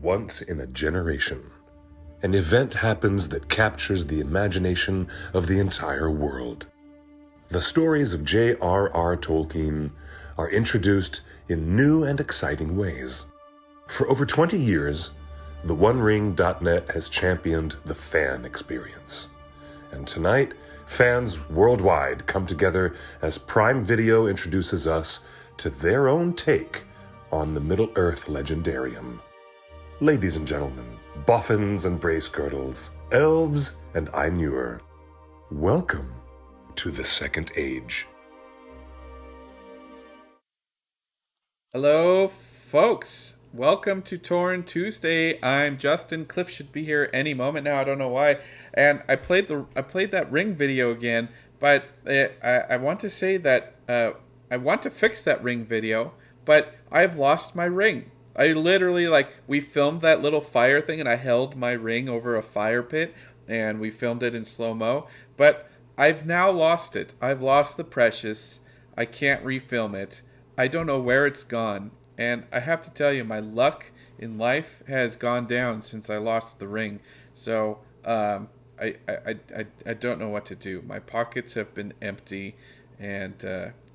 Once in a generation, an event happens that captures the imagination of the entire world. The stories of J.R.R. Tolkien are introduced in new and exciting ways. For over 20 years, the OneRing.net has championed the fan experience. And tonight, fans worldwide come together as Prime Video introduces us to their own take on the Middle-earth Legendarium. Ladies and gentlemen, boffins and brace girdles, elves and Ainur, welcome to the Second Age. Hello, folks. Welcome to Torn Tuesday. I'm Justin. Cliff should be here any moment now. I don't know why. And I played that ring video again, but I want to say that I want to fix that ring video, but I've lost my ring. I literally, we filmed that little fire thing, and I held my ring over a fire pit, and we filmed it in slow-mo, but I've now lost it. I've lost the precious. I can't refilm it. I don't know where it's gone, and I have to tell you, my luck in life has gone down since I lost the ring, so I don't know what to do. My pockets have been empty, and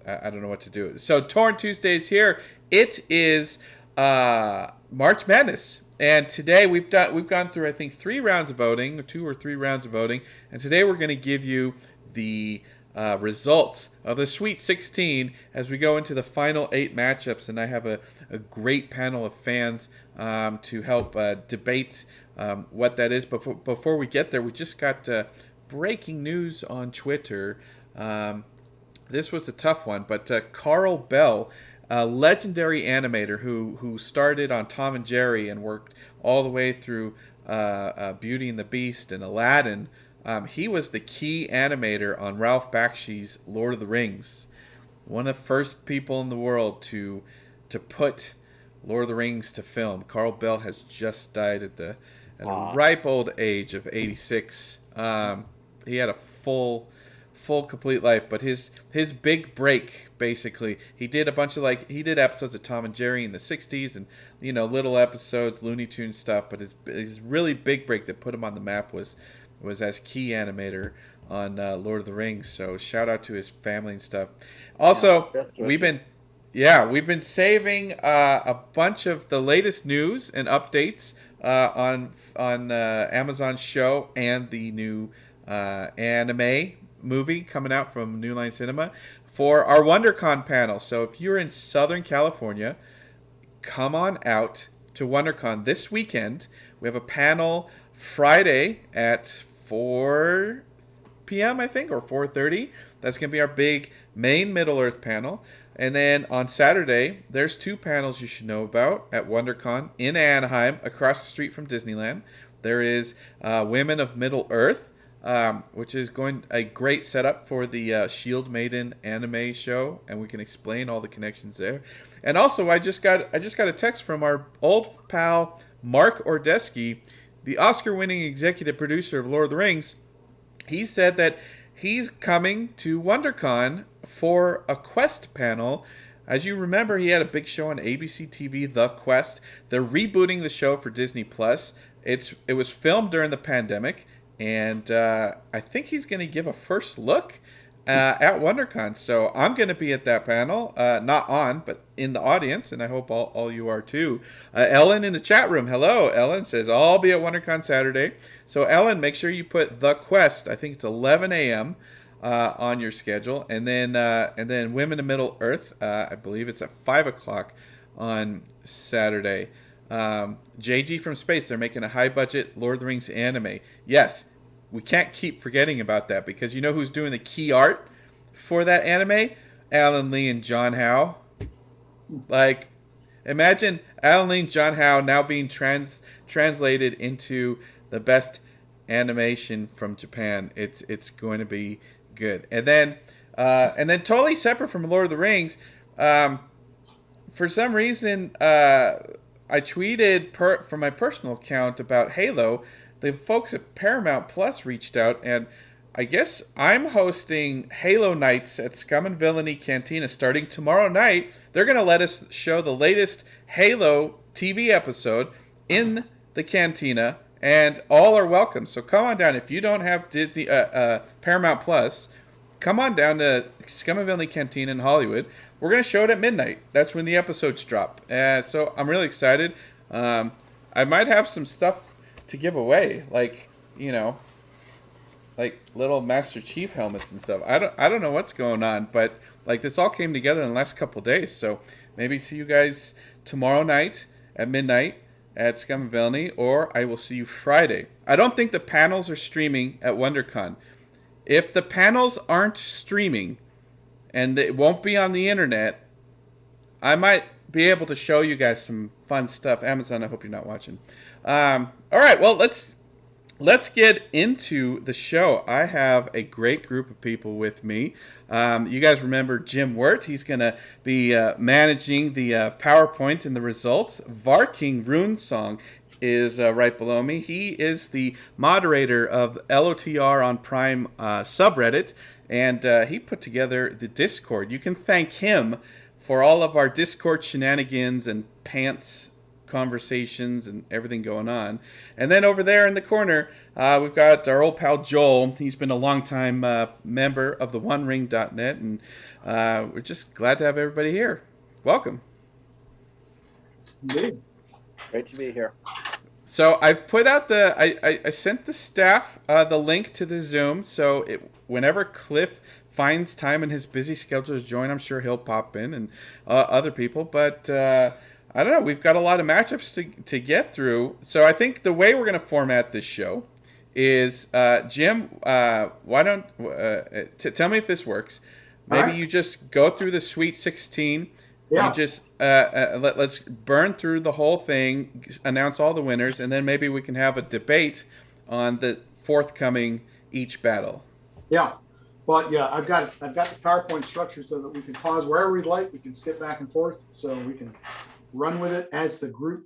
I don't know what to do. So Torn Tuesday is here. It is March Madness, and today we've gone through, I think, 3 rounds of voting, 2 or 3 rounds of voting, and today we're going to give you the results of the Sweet 16 as we go into the final 8 matchups, and I have a great panel of fans to help debate what that is. But before we get there, we just got breaking news on Twitter. This was a tough one, but Carl Bell, a legendary animator who started on Tom and Jerry and worked all the way through Beauty and the Beast and Aladdin. He was the key animator on Ralph Bakshi's Lord of the Rings. One of the first people in the world to put Lord of the Rings to film. Carl Bell has just died at a ripe old age of 86. He had a full complete life, but his big break, basically, he did a bunch of he did episodes of Tom and Jerry in the 60s and little episodes, Looney Tunes stuff, but his really big break that put him on the map was as key animator on Lord of the Rings. So shout out to his family and stuff. Also, we've been saving a bunch of the latest news and updates on Amazon's show and the new anime movie coming out from New Line Cinema for our Wondercon panel. So if you're in Southern California, come on out to Wondercon this weekend. We have a panel Friday at 4 p.m. I think, or 4:30. That's going to be our big main Middle-earth panel. And then on Saturday, there's 2 panels you should know about at Wondercon in Anaheim, across the street from Disneyland. There is Women of Middle-earth, which is a great setup for the Shield Maiden anime show, and we can explain all the connections there. And also, I just got a text from our old pal Mark Ordesky, the Oscar-winning executive producer of Lord of the Rings. He said that he's coming to WonderCon for a Quest panel. As you remember, he had a big show on ABC TV, The Quest. They're rebooting the show for Disney Plus. It was filmed during the pandemic, and I think he's going to give a first look at WonderCon. So I'm going to be at that panel, not on, but in the audience, and I hope all you are too. Ellen in the chat room, hello. Ellen says, I'll be at WonderCon Saturday. So Ellen, make sure you put The Quest, I think it's 11 a.m., on your schedule. And then Women of Middle-earth, I believe it's at 5 o'clock on Saturday. JG from Space, they're making a high-budget Lord of the Rings anime. Yes, we can't keep forgetting about that, because you know who's doing the key art for that anime? Alan Lee and John Howe. Imagine Alan Lee and John Howe now being translated into the best animation from Japan. It's going to be good. And then totally separate from Lord of the Rings, for some reason, I tweeted from my personal account about Halo. The folks at Paramount Plus reached out, and I guess I'm hosting Halo Nights at Scum and Villainy Cantina starting tomorrow night. They're going to let us show the latest Halo TV episode in the cantina, and all are welcome. So come on down. If you don't have Disney Paramount Plus, come on down to Scum and Villainy Cantina in Hollywood. We're gonna show it at midnight. That's when the episodes drop. So I'm really excited. I might have some stuff to give away, like like little Master Chief helmets and stuff. I don't know what's going on, but like this all came together in the last couple of days. So maybe see you guys tomorrow night at midnight at Scum and Villainy, or I will see you Friday. I don't think the panels are streaming at WonderCon. If the panels aren't streaming and it won't be on the internet, I might be able to show you guys some fun stuff. Amazon, I hope you're not watching. All right, well, let's get into the show. I have a great group of people with me. You guys remember Jim Wirt. He's going to be managing the PowerPoint and the results. Varking Runesong is right below me. He is the moderator of LOTR on Prime subreddit, and he put together the Discord. You can thank him for all of our Discord shenanigans and pants conversations and everything going on. And then over there in the corner, we've got our old pal Joel. He's been a long-time member of the OneRing.net, and we're just glad to have everybody here. Welcome. Indeed. Great to be here. So I've put out I sent the staff the link to the Zoom, so whenever Cliff finds time in his busy schedule to join, I'm sure he'll pop in, and other people. But I don't know. We've got a lot of matchups to get through. So I think the way we're going to format this show is, Jim, why don't tell me if this works. Maybe you just go through the Sweet 16. Yeah. You just let's burn through the whole thing, announce all the winners, and then maybe we can have a debate on the forthcoming each battle. Yeah. Well, yeah, I've got the PowerPoint structure so that we can pause wherever we'd like. We can skip back and forth, so we can run with it as the group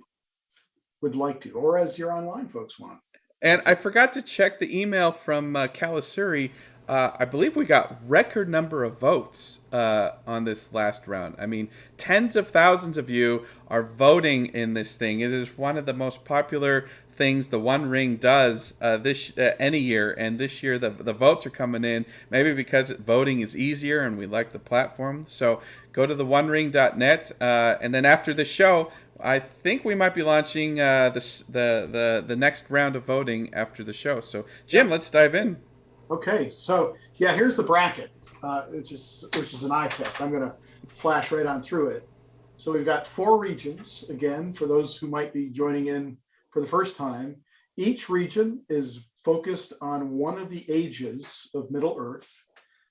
would like to, or as your online folks want. And I forgot to check the email from Kalasuri. I believe we got record number of votes on this last round. I mean, tens of thousands of you are voting in this thing. It is one of the most popular things the One Ring does any year, and this year the votes are coming in, maybe because voting is easier and we like the platform. So go to the OneRing.net, and then after the show, I think we might be launching the next round of voting after the show. So Jim, let's dive in. Okay, so yeah, here's the bracket, which is an eye test. I'm going to flash right on through it. So we've got 4 regions, again, for those who might be joining in for the first time. Each region is focused on one of the ages of Middle Earth.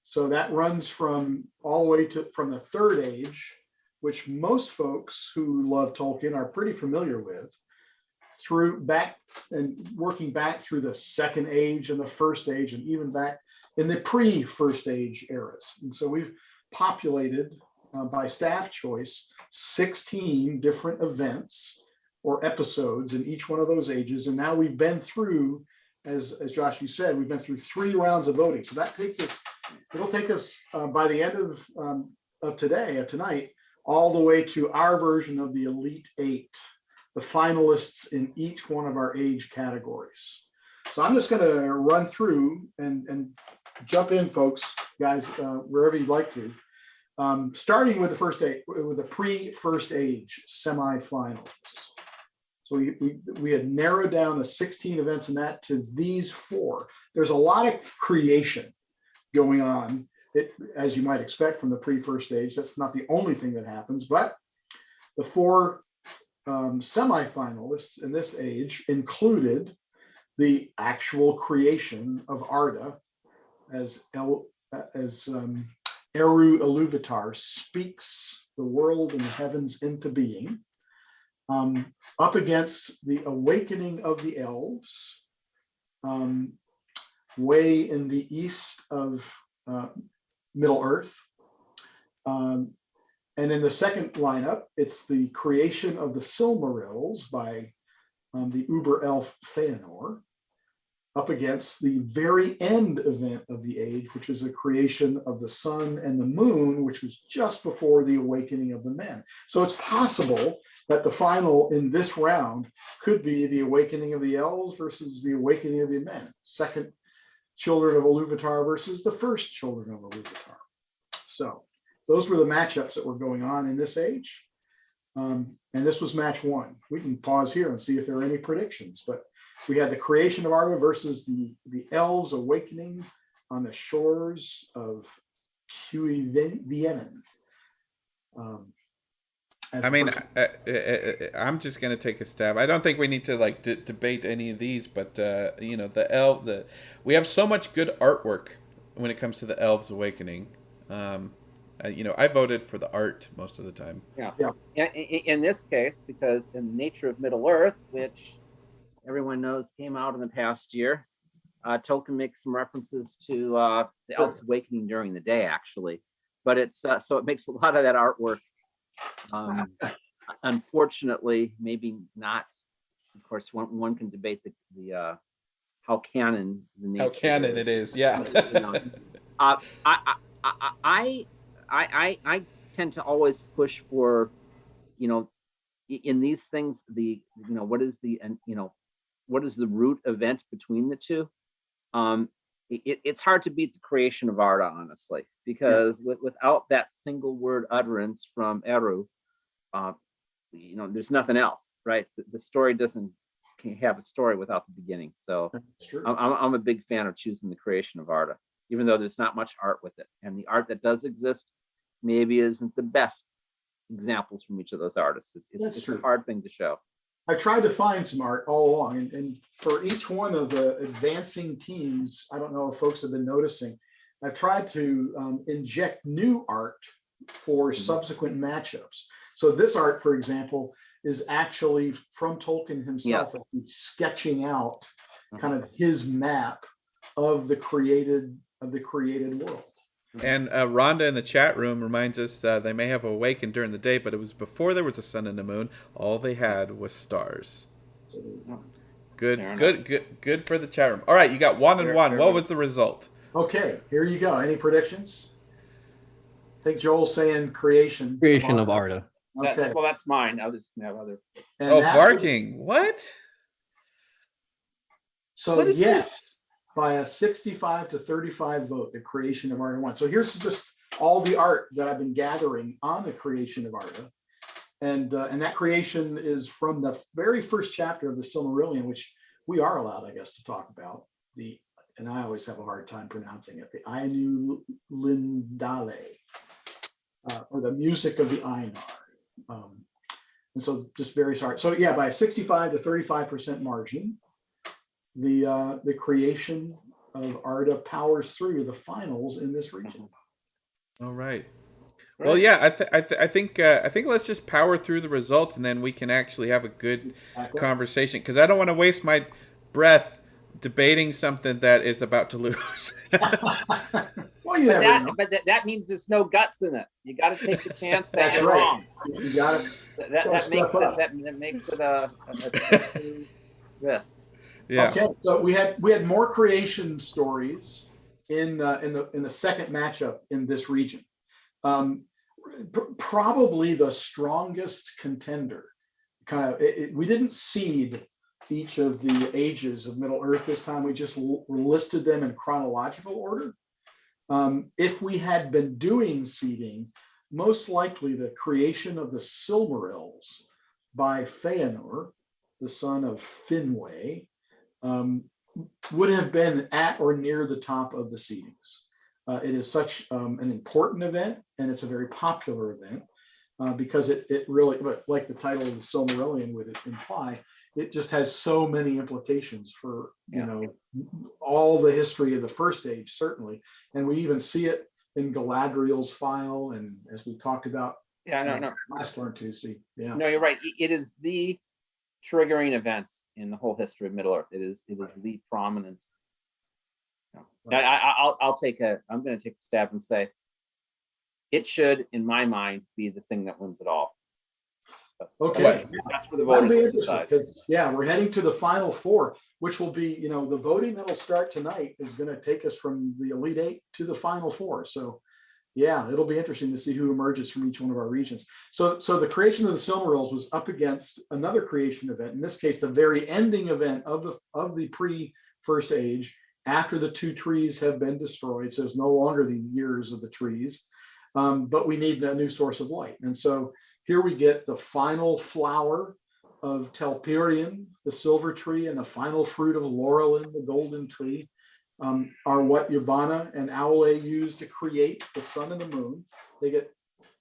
So that runs from all the way from the Third Age, which most folks who love Tolkien are pretty familiar with, through back and working back through the Second Age and the First Age, and even back in the pre-First Age eras. And so we've populated by staff choice 16 different events or episodes in each one of those ages. And now we've been through, as Josh, you said, we've been through 3 rounds of voting. So that it'll take us by the end of tonight, all the way to our version of the Elite 8, the finalists in each one of our age categories. So I'm just going to run through and jump in, folks, guys, wherever you'd like to. Starting with the pre-First Age semifinals. So we had narrowed down the 16 events in that to these 4. There's a lot of creation going on, as you might expect from the pre-First Age. That's not the only thing that happens, but the 4 semifinalists in this age included the actual creation of Arda, as Eru Iluvatar speaks the world and the heavens into being, up against the awakening of the elves, way in the east of Middle Earth. And in the second lineup, it's the creation of the Silmarils by the Uber elf Feanor. up against the very end event of the age, which is the creation of the sun and the moon, which was just before the awakening of the men. So it's possible that the final in this round could be the awakening of the elves versus the awakening of the men. Second children of Iluvatar versus the first children of Iluvatar. So those were the matchups that were going on in this age. And this was match one. We can pause here and see if there are any predictions, but we had the creation of Arda versus the elves awakening on the shores of Cuivienen. I'm just gonna take a stab. I don't think we need to like debate any of these, but we have so much good artwork when it comes to the elves awakening. I voted for the art most of the time. Yeah. In this case, because in the nature of Middle Earth, which everyone knows came out in the past year, Tolkien makes some references to the elves awakening during the day, actually. But it's so it makes a lot of that artwork. Unfortunately, maybe not. Of course, one can debate the how canon the nature how canon it is. Yeah. I tend to always push for, in these things, what is the root event between the two? It's hard to beat the creation of Arda, honestly, because without that single word utterance from Eru, there's nothing else, right? The story can't have a story without the beginning. So I'm a big fan of choosing the creation of Arda, even though there's not much art with it. And the art that does exist maybe isn't the best examples from each of those artists. It's a hard thing to show. I tried to find some art all along, and for each one of the advancing teams, I don't know if folks have been noticing, I've tried to inject new art for subsequent matchups. So this art, for example, is actually from Tolkien himself, sketching out kind of his map of the created world. And Rhonda in the chat room reminds us they may have awakened during the day, but it was before there was a sun and a moon. All they had was stars. Good for the chat room. All right, you got 1 and 1. What was the result? Okay, here you go. Any predictions? I think Joel's saying creation of Arda. Okay. Well, that's mine. I'll just have other. Barking. What? So what is this? By a 65 to 35 vote, the creation of Arda won. So here's just all the art that I've been gathering on the creation of Arda. And that creation is from the very first chapter of the Silmarillion, which we are allowed, I guess, to talk about. And I always have a hard time pronouncing it, the Ainu Lindale, or the music of the Einar. And so just very sorry. So yeah, by a 65 to 35% margin, the creation of Arda powers through the finals in this region. All right. Well, yeah, I think let's just power through the results, and then we can actually have a good conversation, because I don't want to waste my breath debating something that is about to lose. Well, but that means there's no guts in it. You got to take the chance that you're wrong. You got to. That makes it a risk. Yeah. Okay. So we had more creation stories in the second matchup in this region. Probably the strongest contender. We didn't seed each of the ages of Middle Earth this time. We just listed them in chronological order. If we had been doing seeding, most likely the creation of the Silmarils by Feanor, the son of Finwë, would have been at or near the top of the seedings. It is such an important event, and it's a very popular event because it really, but like the title of the Silmarillion would imply, it just has so many implications for all the history of the First Age, certainly, and we even see it in Galadriel's file, and as we talked about, last Learn Tuesday. Yeah, no, you're right. It is the triggering event in the whole history of Middle Earth. It is the prominent. I'm going to take a stab and say it should, in my mind, be the thing that wins it all. Okay. That's for the That'll voters be to interesting decide. because, yeah, we're heading to the final four, which will be, the voting that'll start tonight is going to take us from the Elite Eight to the final four. So, yeah, it'll be interesting to see who emerges from each one of our regions. So the creation of the Silmarils was up against another creation event. In this case, the very ending event of the pre-First Age, after the two trees have been destroyed. So it's no longer the years of the trees, but we need a new source of light. And so here we get the final flower of Telperion, the silver tree, and the final fruit of Laurelin, the golden tree, are what Yavanna and Aule use to create the sun and the moon. They get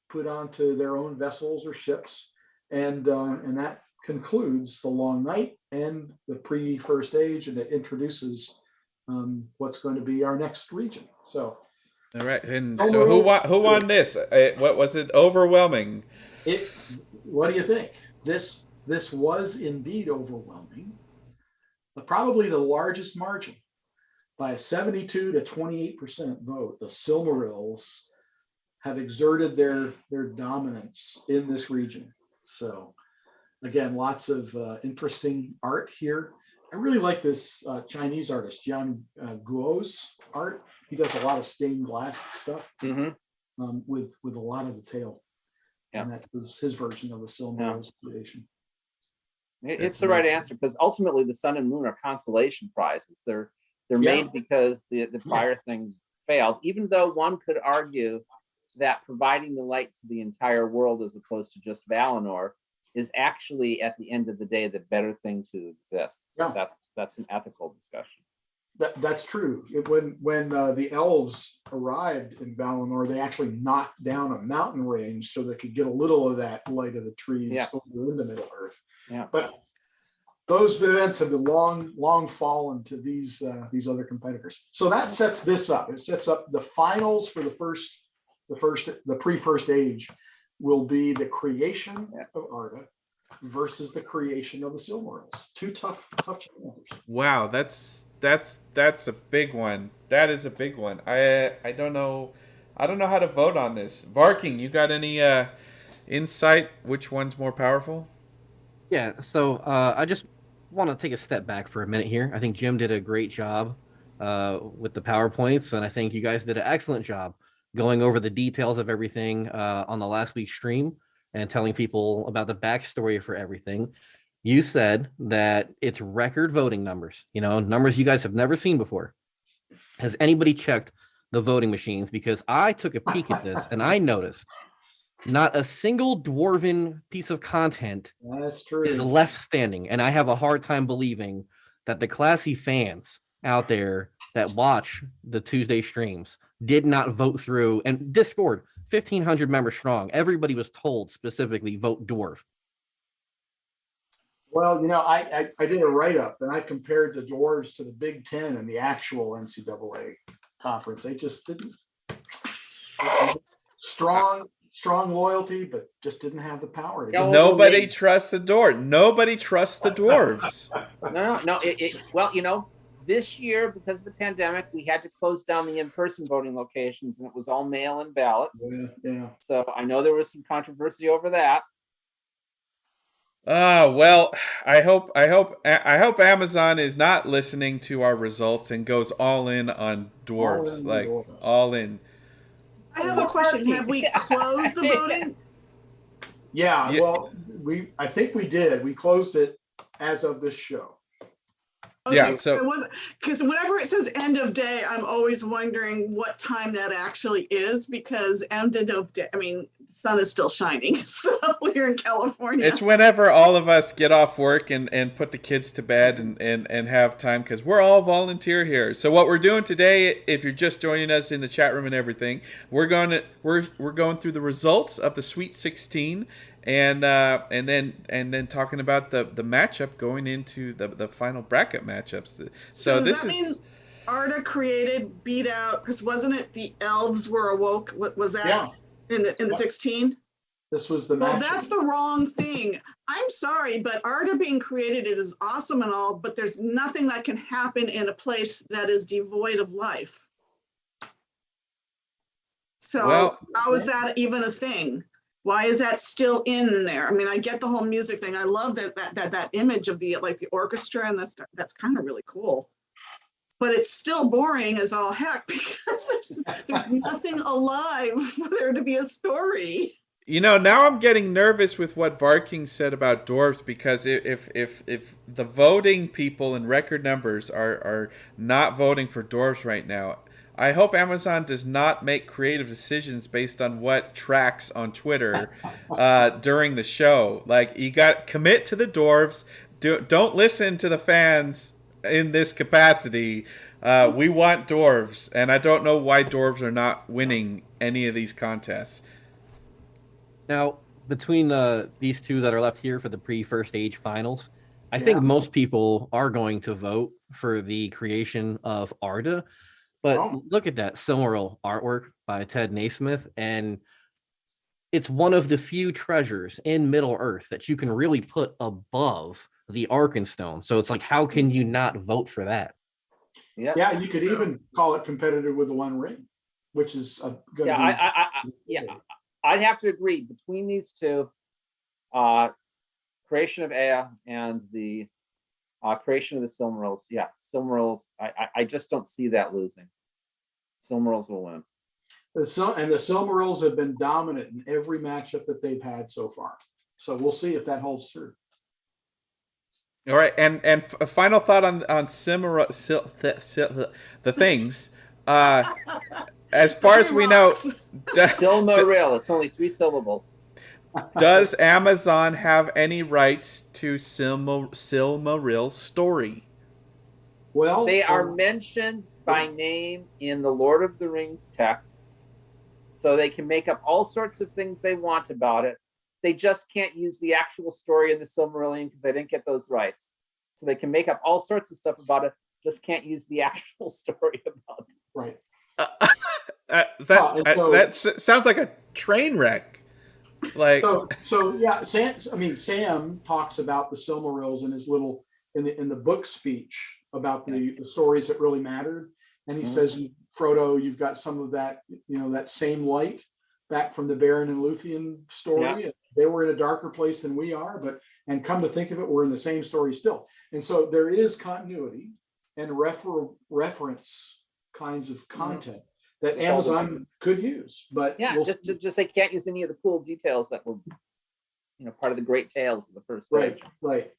put onto their own vessels or ships, and that concludes the long night and the pre-First Age, and it introduces what's going to be our next region. So, all right, and so who won this? What was it? Overwhelming. What do you think? This was indeed overwhelming. Probably the largest margin. By a 72 to 28% vote, the Silmarils have exerted their dominance in this region. So again, lots of interesting art here. I really like this Chinese artist, Jian Guo's art. He does a lot of stained glass stuff with a lot of detail. Yeah. And that's his version of the Silmarils creation. It's the right answer, because ultimately the sun and moon are consolation prizes. They're made because the prior thing failed, even though one could argue that providing the light to the entire world as opposed to just Valinor is actually, at the end of the day, the better thing to exist. Yeah. That's an ethical discussion. That's true. When the elves arrived in Valinor, they actually knocked down a mountain range so they could get a little of that light of the trees over into Middle Earth. Yeah. But those events have been long fallen to these other competitors. So that sets this up. It sets up the finals for the pre-First Age will be the creation of Arda versus the creation of the Silmarils. Two tough challenges. Wow, that's a big one. That is a big one. I don't know how to vote on this. Varking, you got any insight which one's more powerful? Yeah, so I just want to take a step back for a minute here. I think Jim did a great job with the PowerPoints, and I think you guys did an excellent job going over the details of everything on the last week's stream and telling people about the backstory for everything. You said that it's record voting numbers, numbers you guys have never seen before. Has anybody checked the voting machines? Because I took a peek at this and I noticed not a single Dwarven piece of content is left standing. And I have a hard time believing that the classy fans out there that watch the Tuesday streams did not vote through. And Discord, 1,500 members strong. Everybody was told specifically vote Dwarf. Well, I did a write-up and I compared the Dwarves to the Big Ten and the actual NCAA conference. They just didn't. Strong loyalty, but just didn't have the power. Nobody trusts the Dwarves. Nobody trusts the Dwarves. No. This year, because of the pandemic, we had to close down the in-person voting locations, and it was all mail-in ballot. Yeah. So I know there was some controversy over that. Well, I hope Amazon is not listening to our results and goes all in on dwarves, all in. I have a question. Have we closed the voting? Yeah. Well, I think we did. We closed it as of this show. Okay, yeah, so because whenever it says end of day, I'm always wondering what time that actually is, because end of day, the sun is still shining. So we're in California. It's whenever all of us get off work and put the kids to bed and have time, because we're all volunteer here. So what we're doing today, if you're just joining us in the chat room and everything, we're going through the results of the Sweet 16. And then talking about the matchup going into the final bracket matchups. So does that mean Arda beat out, because wasn't it the elves were awoke? What was that in the 16? This was the matchup. Well, that's the wrong thing. I'm sorry, but Arda being created, it is awesome and all, but there's nothing that can happen in a place that is devoid of life. So how is that even a thing? Why is that still in there? I mean, I get the whole music thing. I love that image of the like the orchestra, and that's kind of really cool. But it's still boring as all heck because there's nothing alive for there to be a story. You know, now I'm getting nervous with what Varking said about dwarves, because if the voting people in record numbers are not voting for dwarves right now, I hope Amazon does not make creative decisions based on what tracks on Twitter during the show. Like, you got commit to the dwarves. Don't listen to the fans in this capacity. We want dwarves, and I don't know why dwarves are not winning any of these contests. Now, between these two that are left here for the pre-first age finals, I think most people are going to vote for the creation of Arda. But look at that Silmaril artwork by Ted Naismith, and it's one of the few treasures in Middle Earth that you can really put above the Arkenstone. So it's like, how can you not vote for that? Yes. Yeah, you could even call it competitive with the One Ring, which is a good. I'd have to agree between these two, creation of Ea and the creation of the Silmarils. Yeah, Silmarils. I just don't see that losing. Silmarils will win. The Silmarils have been dominant in every matchup that they've had so far. So we'll see if that holds through. All right, and a final thought on the things. As far as we know, Silmaril. It's only 3 syllables. Does Amazon have any rights to Silmaril's story? Well, they are mentioned by name in the Lord of the Rings text, so they can make up all sorts of things they want about it. They just can't use the actual story in the Silmarillion because they didn't get those rights. So they can make up all sorts of stuff about it, just can't use the actual story about it. Right. That sounds like a train wreck. Like, so yeah, Sam talks about the Silmarils in his little in the book speech about the stories that really mattered, and he says, Frodo, you've got some of that, that same light back from the Beren and Luthien story. Yeah. They were in a darker place than we are, and come to think of it, we're in the same story still. And so there is continuity and reference kinds of content that Amazon could use, but just they can't use any of the cool details that were, part of the great tales of the first age. Right. Like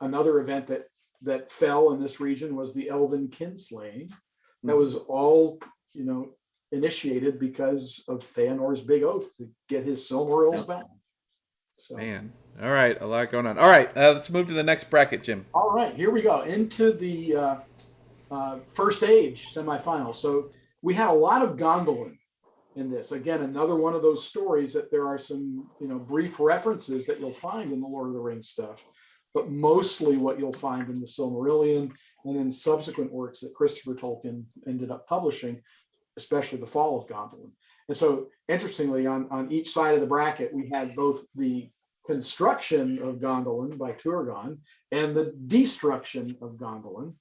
another event that fell in this region was the Elven kinslaying. That was all, initiated because of Feanor's big oath to get his Silmarils back. So. Man, all right, a lot going on. All right, let's move to the next bracket, Jim. All right, here we go into the first age semifinal. So we had a lot of Gondolin in this. Again, another one of those stories that there are some, brief references that you'll find in the Lord of the Rings stuff, but mostly what you'll find in the Silmarillion and in subsequent works that Christopher Tolkien ended up publishing, especially the Fall of Gondolin. And so, interestingly, on each side of the bracket, we had both the construction of Gondolin by Turgon and the destruction of Gondolin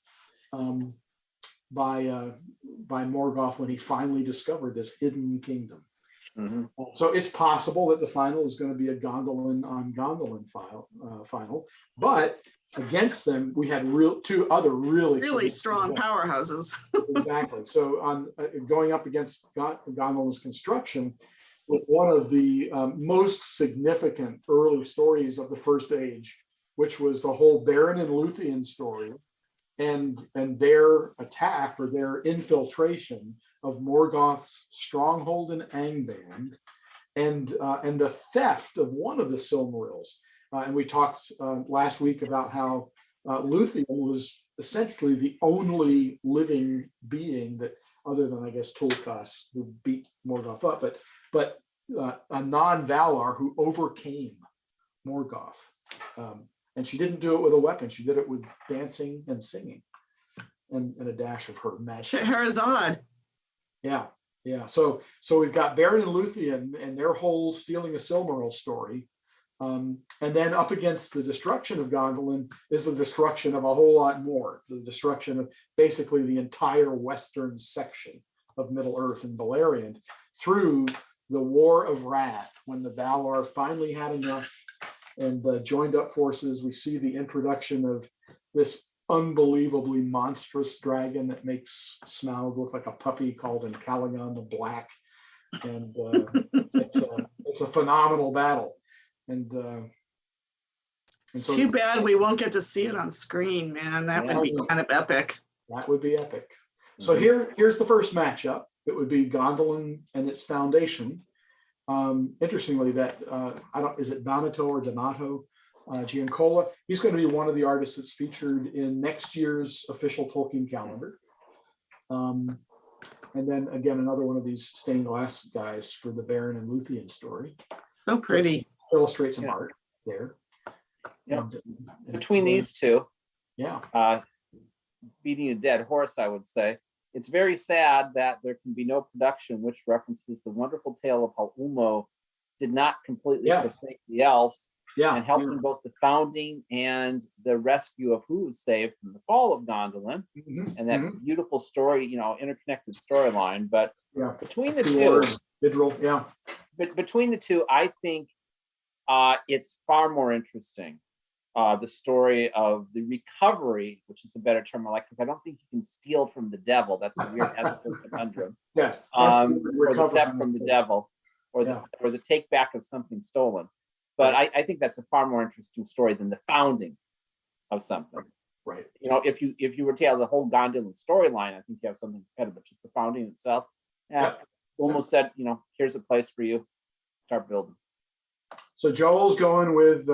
by Morgoth when he finally discovered this hidden kingdom. Mm-hmm. So it's possible that the final is going to be a Gondolin on Gondolin final, but against them we had two other really strong powerhouses. Exactly. So on going up against Gondolin's construction, with one of the most significant early stories of the First Age, which was the whole Beren and Luthien story, and their attack or their infiltration of Morgoth's stronghold in Angband, and the theft of one of the Silmarils. And we talked last week about how Luthien was essentially the only living being that, other than I guess Tulkas, who beat Morgoth up, but a non-Valar who overcame Morgoth. And she didn't do it with a weapon; she did it with dancing and singing, and a dash of her magic. Scheherazade. Yeah. So we've got Beren and Luthien and their whole stealing a Silmaril story. And then up against the destruction of Gondolin is the destruction of a whole lot more. The destruction of basically the entire western section of Middle Earth and Beleriand through the War of Wrath, when the Valar finally had enough and joined up forces. We see the introduction of this unbelievably monstrous dragon that makes Smaug look like a puppy called Calagon the Black. And it's a phenomenal battle. And It's so too bad we won't get to see it on screen, man. That would be kind of epic. that would be epic. So here's the first matchup. It would be Gondolin and its foundation. Interestingly, that is it Donato or Donato Giancola? He's going to be one of the artists that's featured in next year's official Tolkien calendar. And then again, another one of these stained glass guys for the Baron and Luthien story. So pretty. Illustrate some art there. Yeah. Between these two, yeah, beating a dead horse, I would say. It's very sad that there can be no production which references the wonderful tale of how Ulmo did not completely forsake the elves and helped in both the founding and the rescue of who was saved from the fall of Gondolin, and that beautiful story, interconnected storyline. But between the two, but between the two, I think it's far more interesting. The story of the recovery, which is a better term I like, because I don't think you can steal from the devil. That's a weird ethical conundrum. Yes. Or the theft from the devil, or the take back of something stolen. But I think that's a far more interesting story than the founding of something. Right. If you were to tell the whole Gondolin storyline, I think you have something competitive, but just the founding itself. Almost said, here's a place for you. Start building. So Joel's going with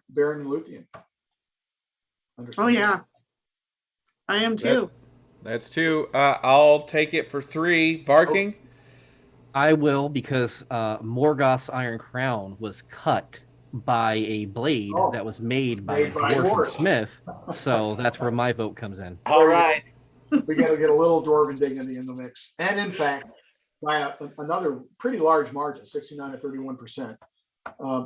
Baron and Luthien. Oh yeah, I am too. That's 2. I'll take it for 3. Varking. I will, because Morgoth's Iron Crown was cut by a blade that was made by a dwarven smith. So that's where my vote comes in. All right. We got to get a little dwarven dignity in the mix. And in fact, by another pretty large margin, 69 to 31%,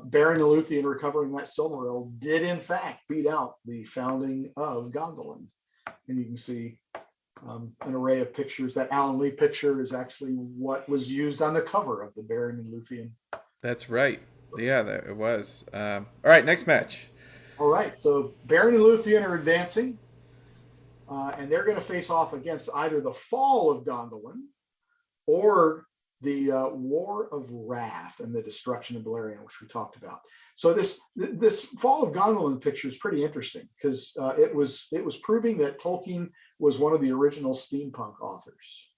Baron and Luthien recovering that Silmaril did in fact beat out the founding of Gondolin. And you can see an array of pictures. That Alan Lee picture is actually what was used on the cover of the Baron and Luthien. That's right. Yeah, it was. All right, next match. All right, so Baron and Luthien are advancing, and they're going to face off against either the fall of Gondolin or the War of Wrath and the destruction of Beleriand, which we talked about. So this fall of Gondolin picture is pretty interesting because it was proving that Tolkien was one of the original steampunk authors.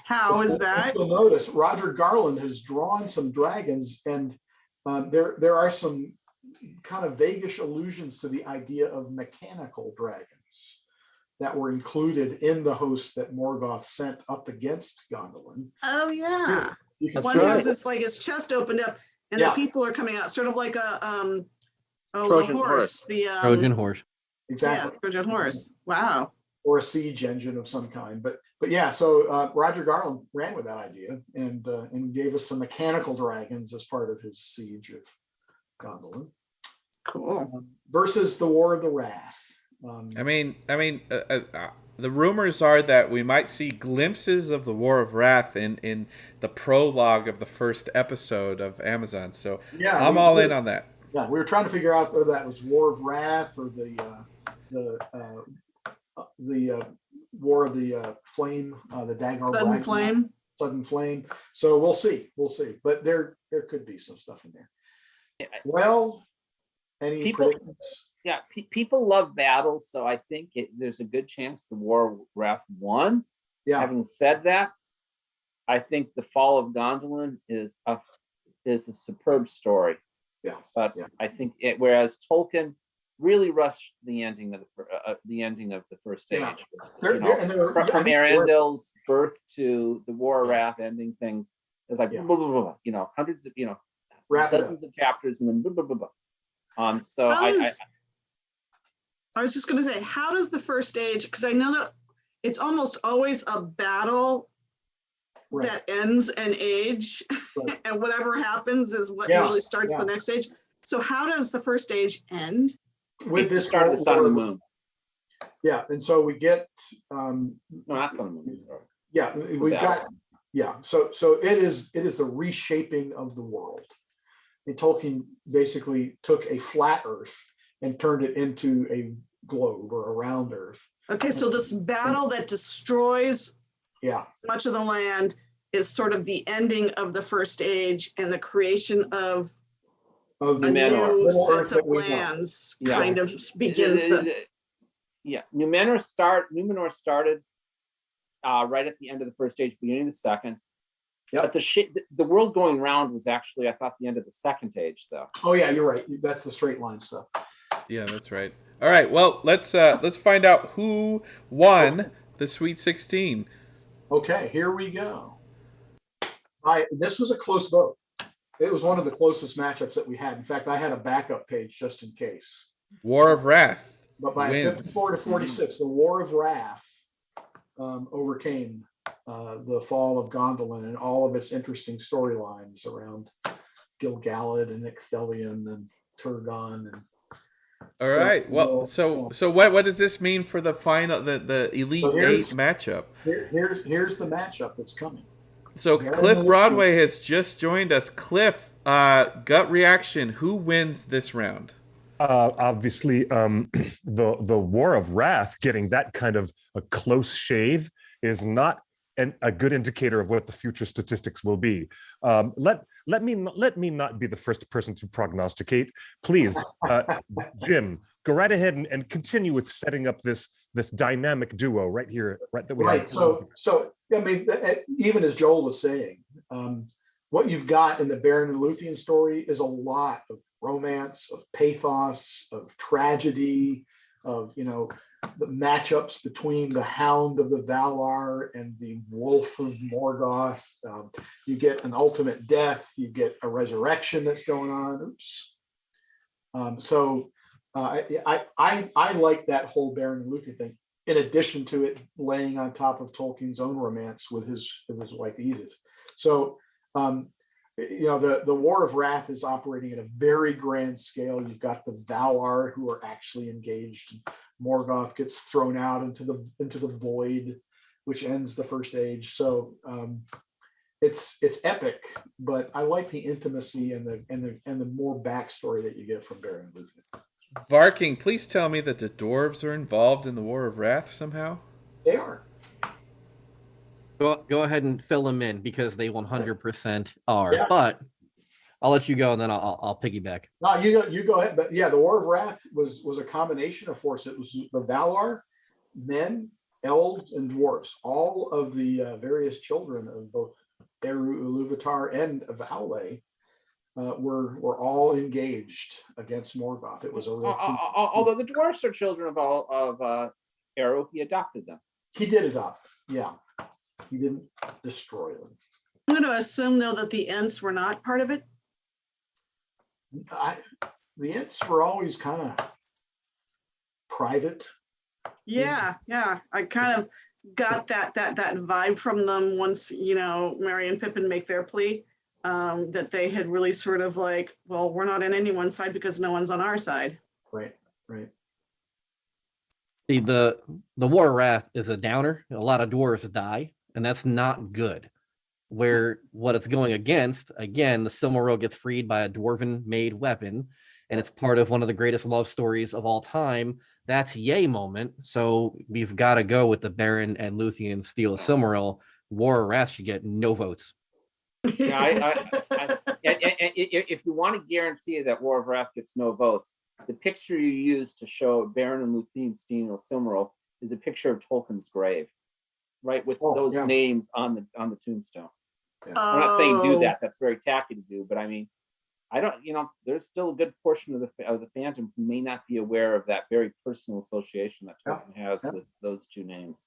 How is that? You'll notice Roger Garland has drawn some dragons, and there are some kind of vaguish allusions to the idea of mechanical dragons that were included in the host that Morgoth sent up against Gondolin. Oh yeah, one has this like his chest opened up, and the people are coming out, sort of like a Trojan the horse, the Trojan horse. Exactly. Yeah, Trojan horse. Wow. Or a siege engine of some kind, but yeah. So Roger Garland ran with that idea and gave us some mechanical dragons as part of his siege of Gondolin. Cool. Versus the War of the Wrath. The rumors are that we might see glimpses of the War of Wrath in the prologue of the first episode of Amazon. So I'm all in on that. Yeah, we were trying to figure out whether that was War of Wrath or the War of the Flame, the Dagnar Sudden Flame. Sudden Flame. So we'll see. But there could be some stuff in there. Well, any predictions? Yeah, people love battles, so I think there's a good chance the War of Wrath won. Yeah. Having said that, I think the Fall of Gondolin is a superb story. Yeah. But I think whereas Tolkien really rushed the ending of the first stage. From Arundel's birth to the War of Wrath ending things. It's like blah, blah, blah, blah, hundreds of dozens of chapters and then blah, blah, blah, blah. So I was just going to say, how does the first stage, because I know that it's almost always a battle that ends an age, and whatever happens is what usually starts the next stage. So how does the first stage end? With this start of the Sun and the Moon. Yeah, and so we get no, not Sun and Moon. Sorry. Yeah, we've got Yeah. So it is the reshaping of the world. And Tolkien basically took a flat Earth and turned it into a globe or a round Earth. Okay, so this battle that destroys much of the land is sort of the ending of the First Age and the creation of a Numenor. new sets of lands kind of begins the... Yeah, Numenor started right at the end of the First Age, beginning of the Second. Yep. But the world going round was actually, I thought, the end of the Second Age, though. Oh yeah, you're right. That's the straight line stuff. Yeah, that's right. All right, well, let's find out who won the Sweet 16. Okay, here we go. This was a close vote. It was one of the closest matchups that we had. In fact, I had a backup page just in case. War of Wrath. But by 54 to 46, the War of Wrath overcame the fall of Gondolin and all of its interesting storylines around Gil-galad and Icthelion and Turgon. And all right. Well, so what does this mean for the final, the Elite Eight matchup? Here's the matchup that's coming. So Cliff Broadway has just joined us. Cliff, gut reaction. Who wins this round? Obviously, the War of Wrath getting that kind of a close shave is not a good indicator of what the future statistics will be. Let me not be the first person to prognosticate. Please, Jim, go right ahead and continue with setting up this dynamic duo right here, right that we have. So I mean, even as Joel was saying, what you've got in the Beren and Luthien story is a lot of romance, of pathos, of tragedy, of the matchups between the Hound of the Valar and the Wolf of Morgoth. You get an ultimate death. You get a resurrection that's going on. I like that whole Beren and Luthien thing. In addition to it laying on top of Tolkien's own romance with his wife Edith. So the War of Wrath is operating at a very grand scale. You've got the Valar who are actually engaged. Morgoth gets thrown out into the void, which ends the First Age. So it's epic, but I like the intimacy and the more backstory that you get from Beren and Luthien. Varking, please tell me that the dwarves are involved in the War of Wrath somehow. They are. Go ahead and fill them in because they 100% are. Yeah. But I'll let you go and then I'll piggyback. No, you go ahead. But yeah, the War of Wrath was a combination of force. It was the Valar, men, elves, and dwarves. All of the various children of both Eru, Iluvatar, and Valle were all engaged against Morgoth. It was a real although the dwarves are children of Eru, he adopted them. He did adopt them. Yeah. He didn't destroy them. I'm going to assume, though, that the Ents were not part of it. The Ents were always kind of private. Yeah. I kind of got that vibe from them once, Merry and Pippin make their plea, that they had really sort of like, well, we're not on anyone's side because no one's on our side. Right. See, the War of Wrath is a downer. A lot of dwarves die, and that's not good. Where what it's going against, again, the Silmaril gets freed by a dwarven-made weapon, and it's part of one of the greatest love stories of all time. That's yay moment. So we've got to go with the Beren and Luthien steal a Silmaril. War of Wrath should get no votes. Yeah, if you want to guarantee that War of Wrath gets no votes, the picture you use to show Beren and Luthien stealing a Silmaril is a picture of Tolkien's grave, right, with those names on the tombstone. Yeah. I'm not saying do that. That's very tacky to do, but I mean, I don't. There's still a good portion of the Phantom who may not be aware of that very personal association that Tolkien has with those two names.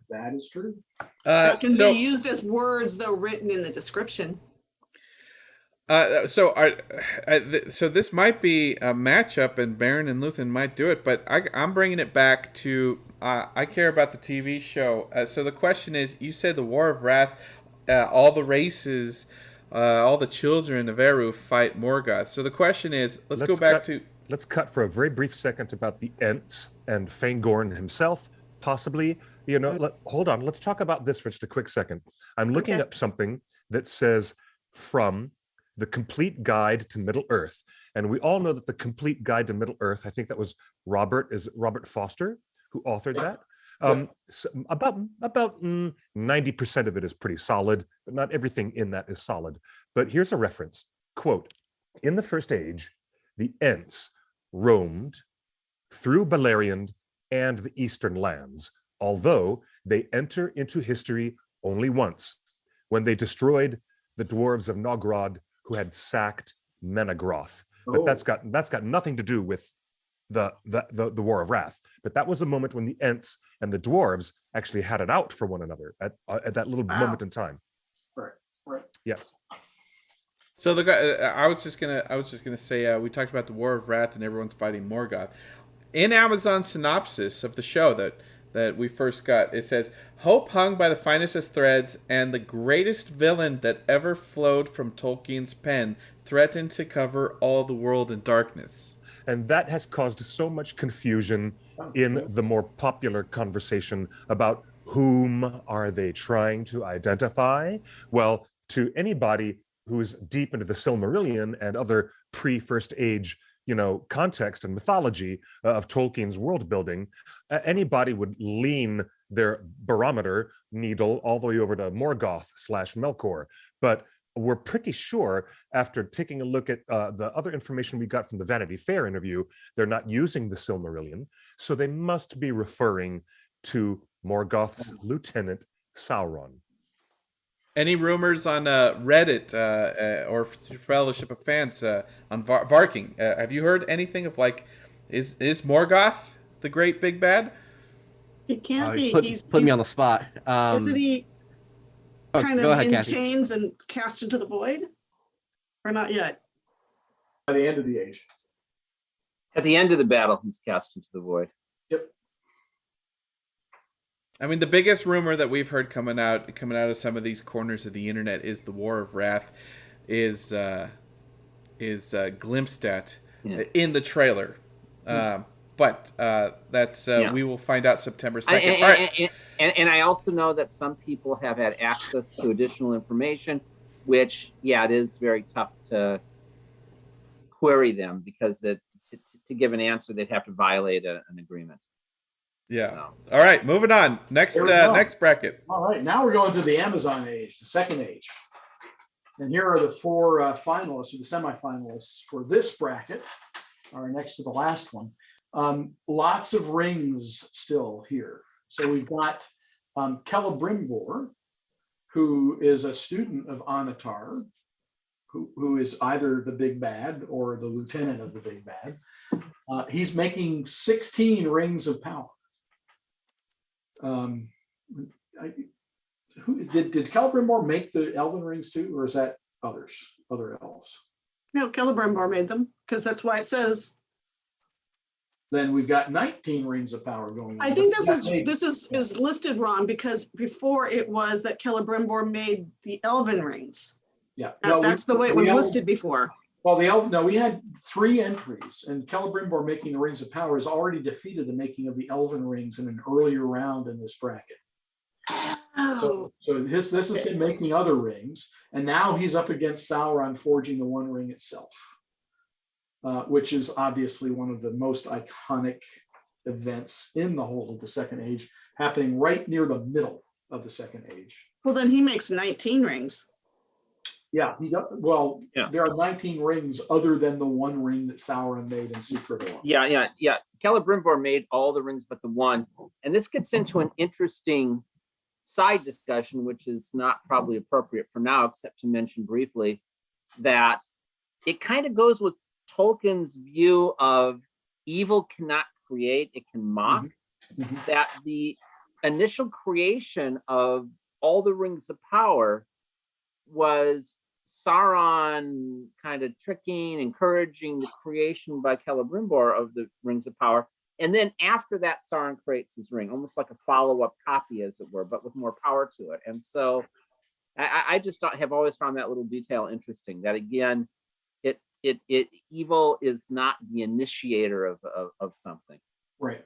That is true. That can be used as words, though, written in the description. So this might be a matchup, and Beren and Luthien might do it, but I'm bringing it back to I care about the TV show. So the question is, you said the War of Wrath, all the races, all the children of Eru fight Morgoth. So the question is, let's cut for a very brief second about the Ents and Fangorn himself, possibly, Hold on. Let's talk about this for just a quick second. I'm looking Okay. up something that says from the Complete Guide to Middle Earth. And we all know that the Complete Guide to Middle Earth, I think that was Robert Foster who authored that. So about 90% of it is pretty solid, but not everything in that is solid. But here's a reference, quote, in the First Age, the Ents roamed through Beleriand and the Eastern lands, although they enter into history only once, when they destroyed the dwarves of Nogrod who had sacked Menegroth. But that's got nothing to do with the War of Wrath. But that was a moment when the Ents and the dwarves actually had it out for one another at that little moment in time. Right. Yes. So the guy, I was just gonna say, we talked about the War of Wrath and everyone's fighting Morgoth. In Amazon's synopsis of the show that we first got, it says, "Hope hung by the finest of threads, and the greatest villain that ever flowed from Tolkien's pen threatened to cover all the world in darkness." And that has caused so much confusion in the more popular conversation about whom are they trying to identify? Well, to anybody who's deep into the Silmarillion and other pre-First Age, context and mythology of Tolkien's world building, anybody would lean their barometer needle all the way over to Morgoth/Melkor. But we're pretty sure, after taking a look at the other information we got from the Vanity Fair interview, they're not using the Silmarillion, so they must be referring to Morgoth's lieutenant, Sauron. Any rumors on Reddit or Fellowship of Fans on Varking? Have you heard anything of is Morgoth the great big bad? It can't be. He's put me on the spot. Isn't he kind go of ahead, in Kathy. chains and cast into the void? Or not yet? By the end of the age. At the end of the battle, he's cast into the void. Yep. I mean, the biggest rumor that we've heard coming out of some of these corners of the internet is the War of Wrath is glimpsed at in the trailer. But that's we will find out September 2nd. And I also know that some people have had access to additional information, which, it is very tough to query them because to give an answer, they'd have to violate an agreement. Yeah. So. All right, moving on. Next bracket. All right, now we're going to the Amazon age, the second age. And here are the four finalists, or the semifinalists for this bracket, are next to the last one. Lots of rings still here. So we've got Celebrimbor, who is a student of Anatar, who is either the big bad or the lieutenant of the big bad. He's making 16 rings of power. Did Celebrimbor make the Elven rings too, or is that other elves? No, Celebrimbor made them because that's why it says. Then we've got 19 rings of power going on. I think this is listed wrong because before it was that Celebrimbor made the Elven rings. Yeah, that's the way it was listed before. Well, we had 3 entries, and Celebrimbor making the rings of power has already defeated the making of the Elven rings in an earlier round in this bracket. Oh. So this is him making other rings, and now he's up against Sauron forging the One Ring itself, which is obviously one of the most iconic events in the whole of the Second Age, happening right near the middle of the Second Age. Well, then he makes 19 rings. Yeah, there are 19 rings other than the one ring that Sauron made in Secret War. Yeah. Celebrimbor made all the rings but the one. And this gets into an interesting side discussion, which is not probably appropriate for now, except to mention briefly that it kind of goes with Tolkien's view of evil cannot create, it can mock. Mm-hmm. That the initial creation of all the rings of power was Sauron kind of tricking, encouraging the creation by Celebrimbor of the rings of power. And then after that, Sauron creates his ring, almost like a follow-up copy, as it were, but with more power to it. And so I just have always found that little detail interesting, that again, evil is not the initiator of something. Right.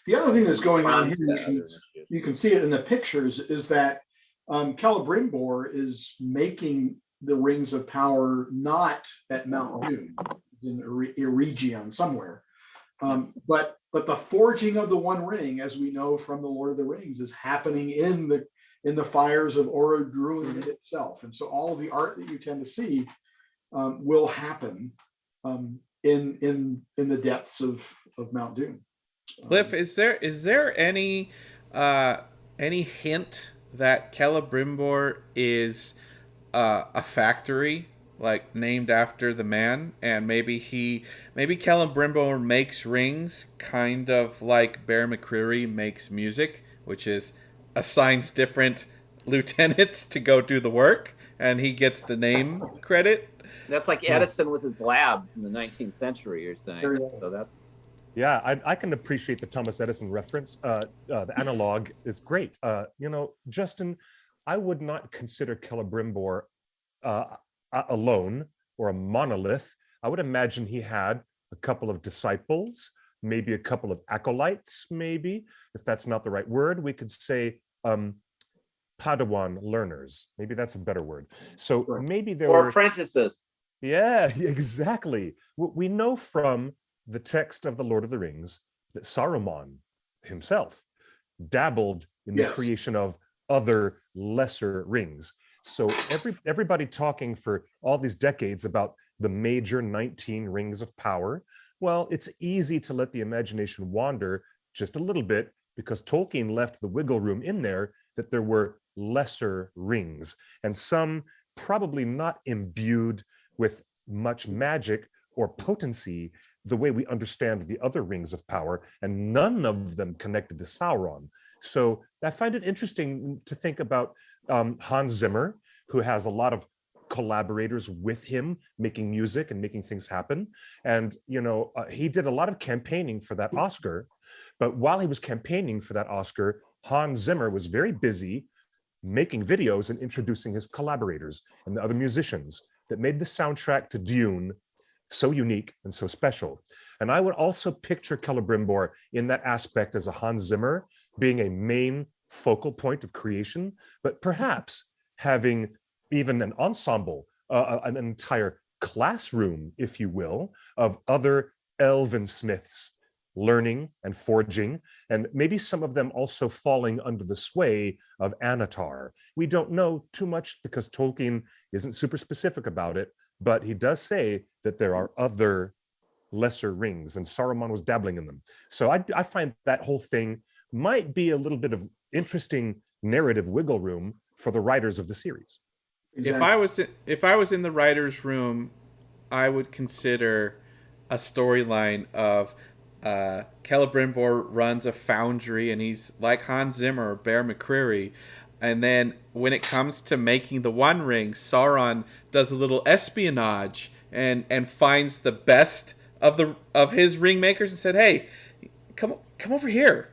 The other thing that's going on here, Bronze to other you can see it in the pictures, is that Celebrimbor is making the rings of power not at Mount Doom, in Eregion somewhere. But the forging of the One Ring, as we know from the Lord of the Rings, is happening in the fires of Orodruin itself. And so all of the art that you tend to see will happen in the depths of Mount Doom. Cliff, is there any hint that Celebrimbor is a factory, like named after the man, and maybe Celebrimbor makes rings, kind of like Bear McCreary makes music, which is assigns different lieutenants to go do the work, and he gets the name credit. That's like Edison with his labs in the 19th century or something. So that's. Yeah, I can appreciate the Thomas Edison reference. The analog is great. Justin, I would not consider Celebrimbor alone or a monolith. I would imagine he had a couple of disciples, maybe a couple of acolytes, maybe, if that's not the right word. We could say Padawan learners. Maybe that's a better word. So maybe there were apprentices. Yeah, exactly. We know from the text of the Lord of the Rings that Saruman himself dabbled in the creation of other lesser rings. So everybody talking for all these decades about the major 19 rings of power, well, it's easy to let the imagination wander just a little bit because Tolkien left the wiggle room in there that there were lesser rings, and some probably not imbued with much magic or potency the way we understand the other rings of power, and none of them connected to Sauron. So I find it interesting to think about Hans Zimmer, who has a lot of collaborators with him making music and making things happen. And, he did a lot of campaigning for that Oscar. But while he was campaigning for that Oscar, Hans Zimmer was very busy making videos and introducing his collaborators and the other musicians that made the soundtrack to Dune so unique and so special. And I would also picture Celebrimbor in that aspect as a Hans Zimmer being a main focal point of creation, but perhaps having even an ensemble, an entire classroom, if you will, of other elven smiths learning and forging, and maybe some of them also falling under the sway of Anatar. We don't know too much because Tolkien isn't super specific about it, but he does say that there are other lesser rings, and Saruman was dabbling in them. So I find that whole thing might be a little bit of interesting narrative wiggle room for the writers of the series. Exactly. If I was in the writer's room, I would consider a storyline of Celebrimbor runs a foundry, and he's like Hans Zimmer or Bear McCreary. And then when it comes to making the One Ring, Sauron does a little espionage and finds the best of his ring makers and said, "Hey, come over here,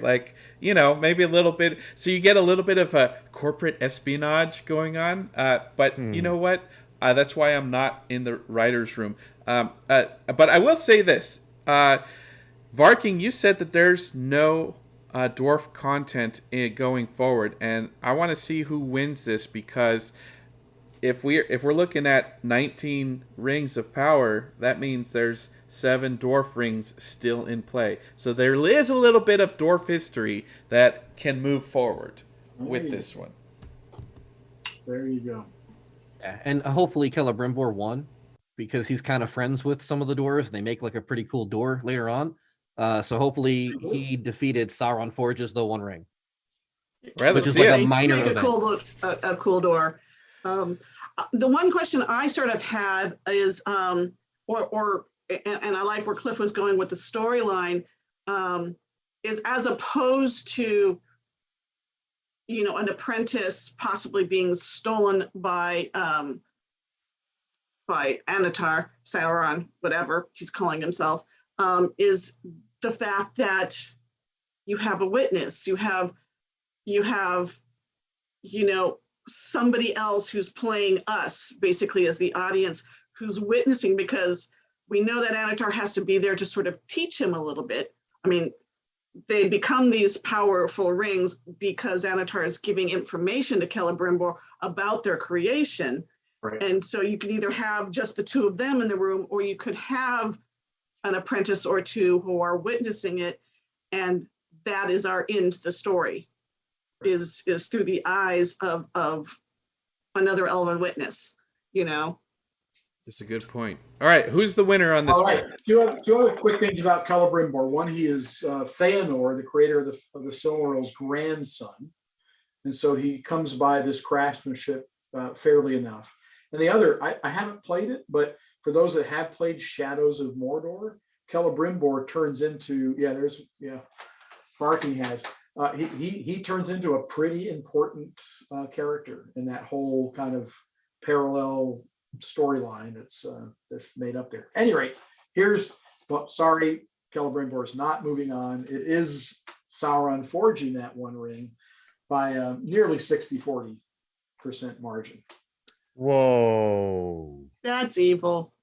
like, maybe a little bit." So you get a little bit of a corporate espionage going on. But you know what? That's why I'm not in the writer's room. But I will say this. Varking, you said that there's no dwarf content going forward, and I want to see who wins this, because if we're looking at 19 rings of power, that means there's 7 dwarf rings still in play. So there is a little bit of dwarf history that can move forward with this one. There you go. Yeah, and hopefully Celebrimbor won, because he's kind of friends with some of the dwarves. They make like a pretty cool door later on. So hopefully he defeated Sauron Forges the One Ring. Which is like a minor event. A cool door. The one question I sort of had is, and I like where Cliff was going with the storyline, is as opposed to, an apprentice possibly being stolen by Anatar, Sauron, whatever he's calling himself, is the fact that you have a witness, you have somebody else who's playing us basically as the audience, who's witnessing, because we know that Anatar has to be there to sort of teach him a little bit. I mean, they become these powerful rings because Anatar is giving information to Celebrimbor about their creation. Right. And so you could either have just the two of them in the room, or you could have an apprentice or two who are witnessing it. And that is our end to the story, is through the eyes of another elven witness, you know? That's a good point. All right, who's the winner on this All one? right. Two other quick things about Celebrimbor. One, he is Feanor, the creator of the Silmarill's grandson. And so he comes by this craftsmanship fairly enough. And the other, I haven't played it, but for those that have played Shadows of Mordor, Celebrimbor turns into, Farking has. He turns into a pretty important character in that whole kind of parallel storyline that's made up there. At any rate, sorry, Celebrimbor is not moving on. It is Sauron forging that one ring by a nearly 60-40% margin. Whoa. That's evil.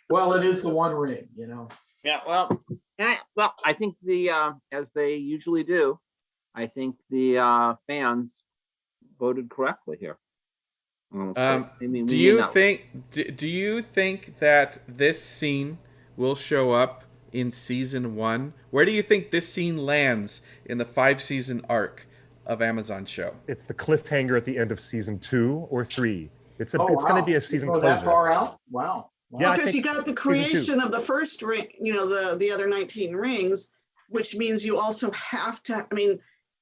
Well, it is the one ring, you know. Yeah, well, I think as they usually do, I think the fans voted correctly here. Do you think that this scene will show up in season 1? Where do you think this scene lands in the 5-season arc of Amazon show? It's the cliffhanger at the end of season 2 or 3. It's going to be a season closer. That far out? Wow. Yeah, because you got the creation of the first ring, the other 19 rings, which means you also have to,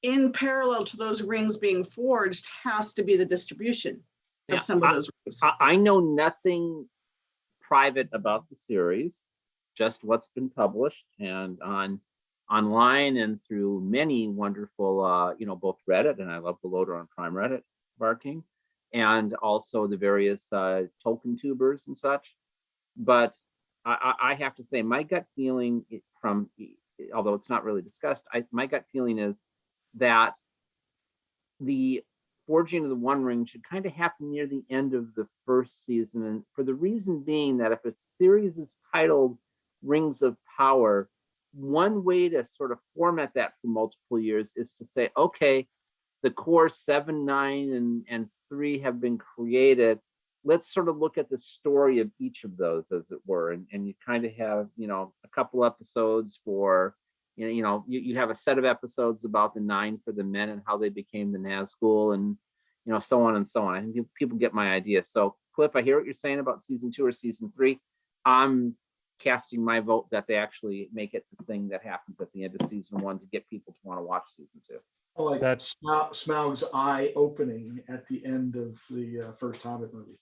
in parallel to those rings being forged has to be the distribution of some of those rings. I know nothing private about the series, just what's been published and online and through many wonderful, both Reddit, and I love the LOTR on Prime Reddit, Barking, and also the various Tolkien tubers and such. But I have to say, my gut feeling although it's not really discussed, my gut feeling is that the forging of the One Ring should kind of happen near the end of the first season. And for the reason being that if a series is titled Rings of Power, one way to sort of format that for multiple years is to say, okay, the core 7, 9, and 3 have been created. Let's sort of look at the story of each of those, as it were. And you kind of have, a couple episodes for, you have a set of episodes about the 9 for the men and how they became the Nazgul and, so on and so on. I think people get my idea. So Cliff, I hear what you're saying about season 2 or season 3. I'm casting my vote that they actually make it the thing that happens at the end of season 1 to get people to want to watch season 2. I like Smaug's eye opening at the end of the first Hobbit movie.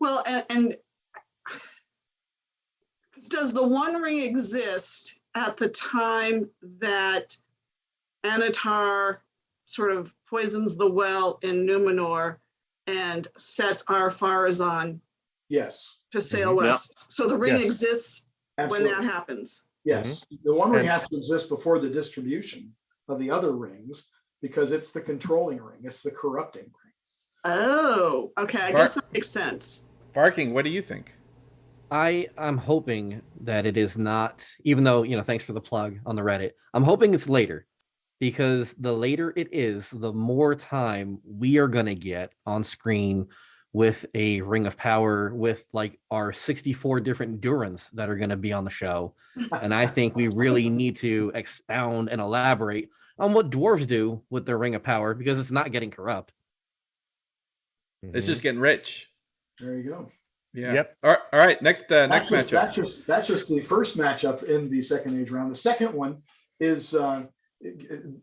Well, and does the One Ring exist at the time that Anatar sort of poisons the well in Numenor and sets Ar-Pharazôn to sail west? So the ring exists when that happens. Yes, the One Ring has to exist before the distribution of the other rings because it's the controlling ring, it's the corrupting ring. Oh, okay, I guess that makes sense. Barking, what do you think? I'm hoping that it is not, even though, thanks for the plug on the Reddit. I'm hoping it's later, because the later it is, the more time we are going to get on screen with a Ring of Power with like our 64 different Durans that are going to be on the show. And I think we really need to expound and elaborate on what dwarves do with their Ring of Power, because it's not getting corrupt. It's just getting rich. There you go. Yeah. Yep. All right. Next matchup. That's just the first matchup in the second age round. The second one is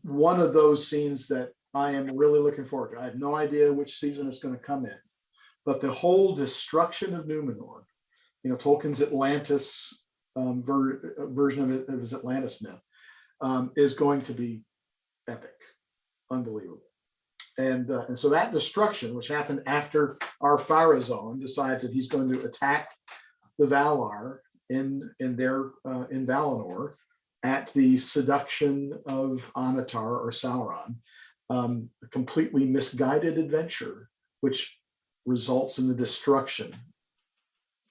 one of those scenes that I am really looking forward to. I have no idea which season it's going to come in, but the whole destruction of Numenor, Tolkien's Atlantis version of his Atlantis myth, is going to be epic, unbelievable. And so that destruction, which happened after Ar-Pharazôn decides that he's going to attack the Valar in Valinor at the seduction of Anatar or Sauron, a completely misguided adventure, which results in the destruction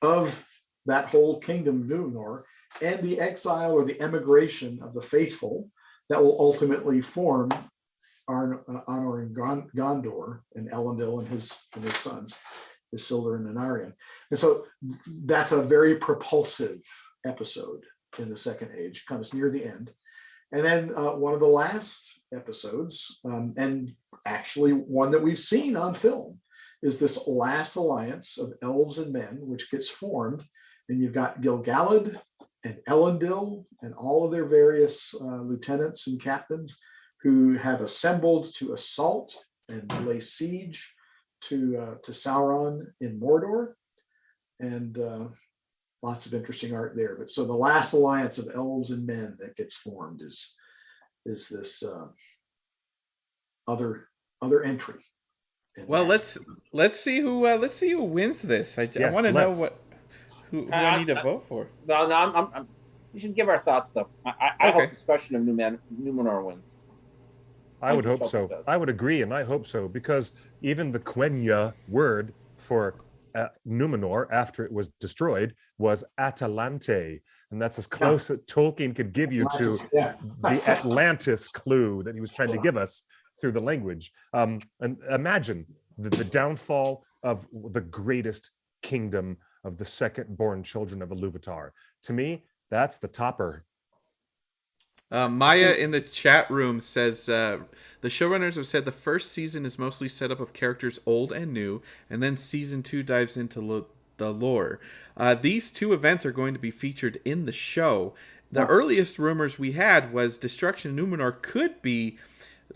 of that whole kingdom of Numenor and the exile or the emigration of the faithful that will ultimately form Honor and Gondor and Elendil and his sons, Isildur and Anarion. And so that's a very propulsive episode in the Second Age, comes near the end. And then one of the last episodes, and actually one that we've seen on film, is this last alliance of elves and men, which gets formed. And you've got Gil-galad and Elendil and all of their various lieutenants and captains who have assembled to assault and lay siege to Sauron in Mordor. And lots of interesting art there. But so the last alliance of elves and men that gets formed is this other entry. Well, let's see who wins this. I want to know who I need to vote for. No, we should give our thoughts though. I hope Discussion of Numenor wins. I would hope so. I would agree, and I hope so, because even the Quenya word for Numenor after it was destroyed was Atalante, and that's as close as Tolkien could give you to the Atlantis clue that he was trying to give us through the language. And imagine the downfall of the greatest kingdom of the second-born children of Iluvatar. To me, that's the topper. Maya in the chat room says the showrunners have said the first season is mostly set up of characters old and new, and then season 2 dives into the lore. These two events are going to be featured in the show. The earliest rumors we had was Destruction of Numenor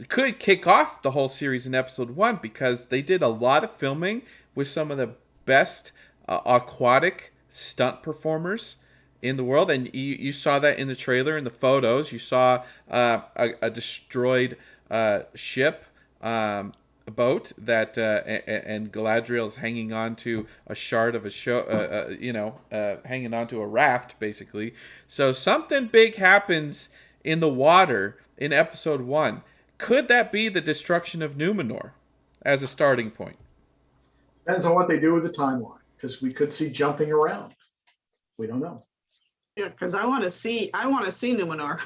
could kick off the whole series in episode 1, because they did a lot of filming with some of the best aquatic stunt performers in the world, and you saw that in the trailer, in the photos. You saw a destroyed ship, a boat that and Galadriel's hanging on to a shard of hanging onto a raft, basically. So something big happens in the water in episode 1. Could that be the destruction of Numenor as a starting point? Depends on what they do with the timeline, because we could see jumping around. We don't know. Yeah, because I want to see Numenor.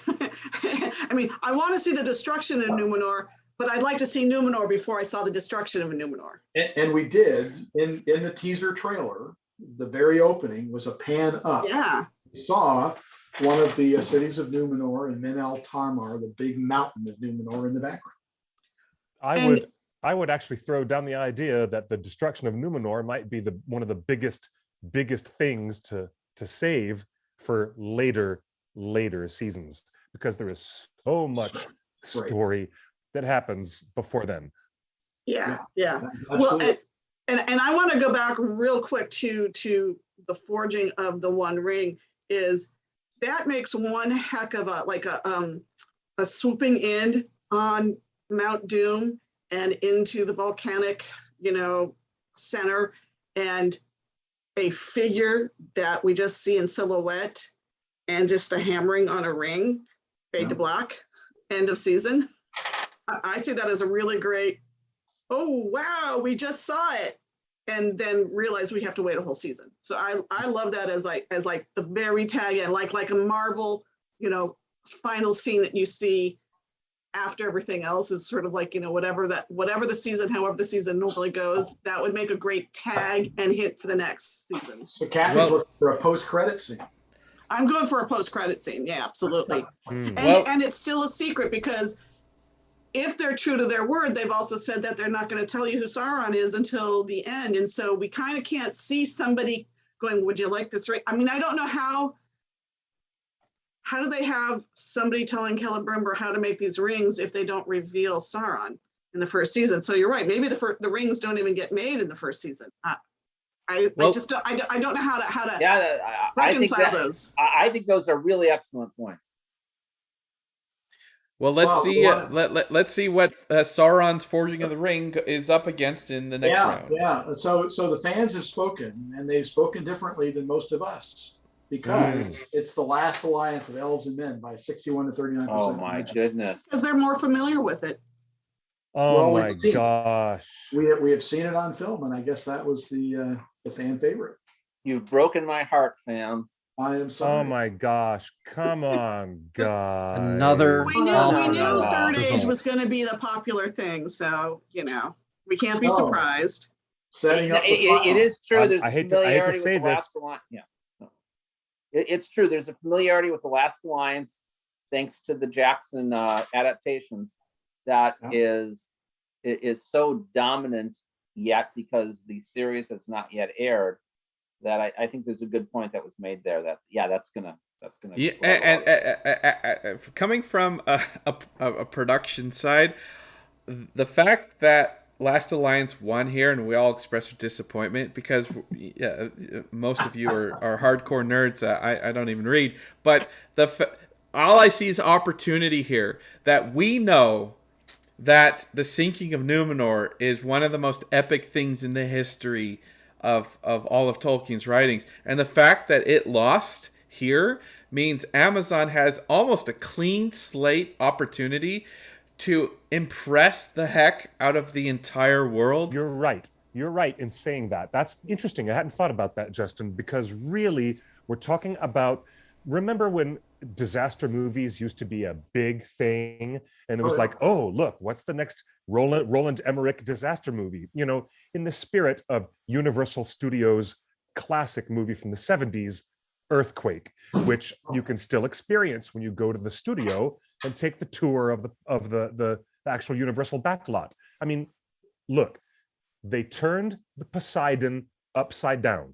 I mean, I want to see the destruction of Numenor, but I'd like to see Numenor before I saw the destruction of Numenor. And we did in the teaser trailer. The very opening was a pan up. Yeah, We saw one of the cities of Numenor and Min El Tarmar, the big mountain of Numenor, in the background. I would actually throw down the idea that the destruction of Numenor might be one of the biggest things to save for later seasons, because there is so much story that happens before then. Yeah. Well, and I want to go back real quick to the forging of the One Ring. Is that makes one heck of a swooping in on Mount Doom and into the volcanic, center, and a figure that we just see in silhouette, and just a hammering on a ring, fade to black, end of season. I see that as a really great, oh wow, we just saw it, and then realize we have to wait a whole season. So I love that as the very tag end, like a Marvel, final scene that you see after everything else is sort of like, whatever the season, however the season normally goes, that would make a great tag and hit for the next season. So Kathy's looking for a post-credit scene. I'm going for a post-credit scene. Yeah, absolutely. And it's still a secret, because if they're true to their word, they've also said that they're not going to tell you who Sauron is until the end. And so we kind of can't see somebody going, would you like this ring? I mean, I don't know how do they have somebody telling Celebrimbor how to make these rings if they don't reveal Sauron in the first season? So you're right. Maybe the rings don't even get made in the first season. I don't know how to reconcile those. I think those are really excellent points. Well, let's see what Sauron's Forging of the Ring is up against in the next round. Yeah. So the fans have spoken, and they've spoken differently than most of us, because it's the last alliance of elves and men by 61 to 39%. Oh my goodness! Because they're more familiar with it. Oh my gosh! We have seen it on film, and I guess that was the fan favorite. You've broken my heart, fans. I am sorry. Oh my gosh! Come on, guys. Another We knew awful Third Age result. was going to be the popular thing, so we can't be So, surprised. Setting up the It is true. There's I hate familiarity to say with the this. Last Alliance. Yeah, no. It's true. There's a familiarity with the Last Alliance, thanks to the Jackson adaptations. That is so dominant yet, because the series has not yet aired. That I think there's a good point that was made there. That that's gonna. Yeah, and coming from a production side, the fact that Last Alliance won here, and we all expressed our disappointment because most of you are hardcore nerds. I don't even read, but all I see is opportunity here. That we know that the sinking of Numenor is one of the most epic things in the history of all of Tolkien's writings, and the fact that it lost here means Amazon has almost a clean slate opportunity to impress the heck out of the entire world. You're right. You're right in saying that. That's interesting. I hadn't thought about that, Justin, because really we're talking about, remember when disaster movies used to be a big thing, and it was like, oh, look, what's the next Roland Emmerich disaster movie? In the spirit of Universal Studios' classic movie from the 70s, Earthquake, which you can still experience when you go to the studio and take the tour of the actual Universal backlot. I mean, look, they turned the Poseidon upside down.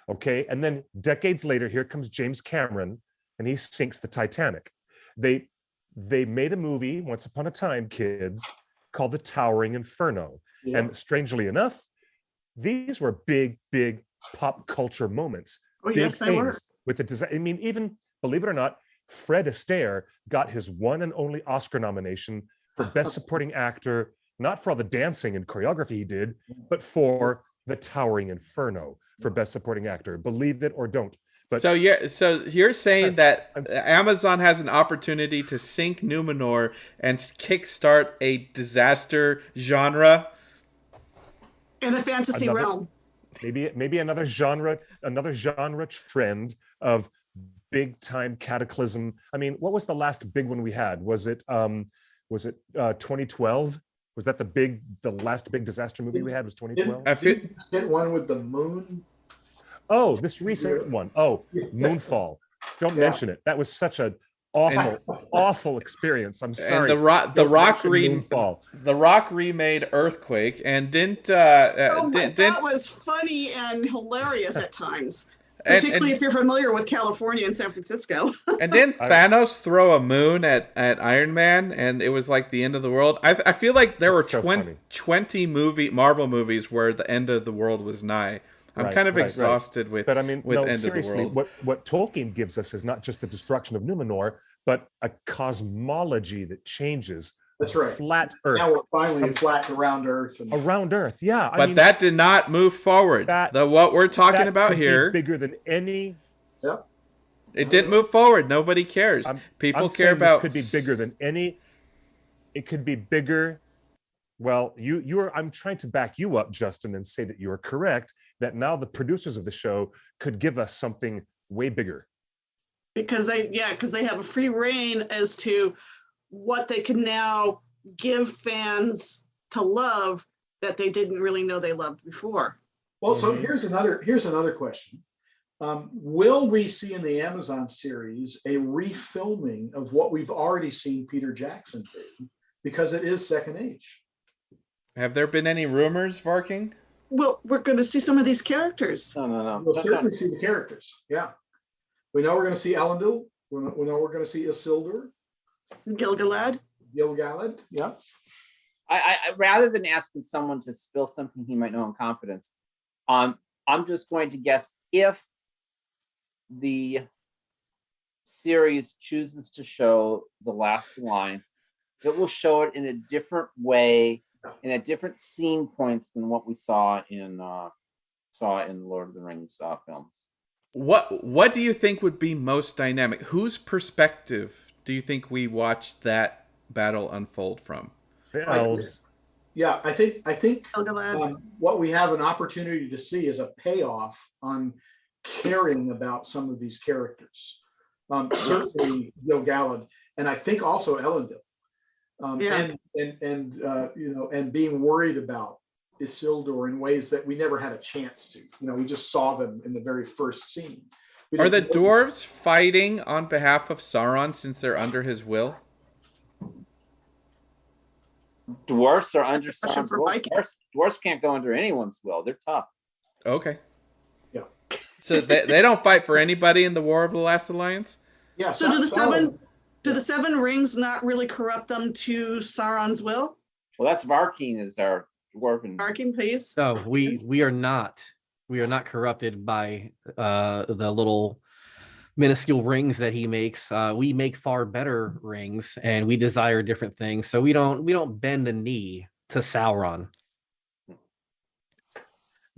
Okay, and then decades later, here comes James Cameron, and he sinks the Titanic. They made a movie, once upon a time, kids, called The Towering Inferno. Yeah. And strangely enough, these were big pop culture moments. Oh, yes, they were. With the design. I mean, even, believe it or not, Fred Astaire got his one and only Oscar nomination for Best Supporting Actor, not for all the dancing and choreography he did, but for The Towering Inferno for Best Supporting Actor. Believe it or don't. But so you're saying that Amazon has an opportunity to sink Numenor and kickstart a disaster genre in a fantasy realm. Maybe another genre trend of big time cataclysm. I mean, what was the last big one we had? Was it 2012? Was that the last big disaster movie we had was 2012? I did one with the moon. Oh, this recent one. Oh, Moonfall. Don't mention it. That was such an awful experience. I'm sorry. And the Rock remade Earthquake, and that was funny and hilarious at times. Particularly if you're familiar with California and San Francisco. And didn't Thanos throw a moon at Iron Man, and it was like the end of the world? I feel like there were 20 Marvel movies where the end of the world was nigh. I'm kind of exhausted with. But I mean, no, end seriously, of the world. What Tolkien gives us is not just the destruction of Numenor, but a cosmology that changes. That's right. Flat Earth. Now we're finally flat around Earth. Around Earth, yeah. But that did not move forward. What we're talking about here, bigger than any. Yep. It didn't move forward. Nobody cares. People care about. This could be bigger than any. It could be bigger. Well, I'm trying to back you up, Justin, and say that you are correct. That now the producers of the show could give us something way bigger. Because they have a free reign as to what they can now give fans to love that they didn't really know they loved before. Well, so here's another question. Will we see in the Amazon series a refilming of what we've already seen Peter Jackson do? Because it is Second Age. Have there been any rumors, Varking? Well, we're going to see some of these characters. No. We'll certainly see the characters. Yeah. We know we're going to see Elendil. We know we're going to see Isildur. Gilgalad. Yeah. I rather than asking someone to spill something he might know in confidence, I'm just going to guess if the series chooses to show The Last Alliance, it will show it in a different way, in a different scene points than what we saw in Lord of the Rings films. What do you think would be most dynamic? Whose perspective do you think we watched that battle unfold from? The elves. Yeah, I think what we have an opportunity to see is a payoff on caring about some of these characters. Certainly Gil Galad, and I think also Elendil. And being worried about Isildur in ways that we never had a chance to. We just saw them in the very first scene. Are the dwarves fighting on behalf of Sauron since they're under his will? Dwarfs are under Sauron. Dwarfs can't go under anyone's will. They're tough. Okay. Yeah. So they don't fight for anybody in the War of the Last Alliance? Yeah. So do the seven rings not really corrupt them to Sauron's will? Well, that's Varkeen is our dwarven. Varkeen, please. So we are not corrupted by the little minuscule rings that he makes. We make far better rings, and we desire different things. So we don't bend the knee to Sauron.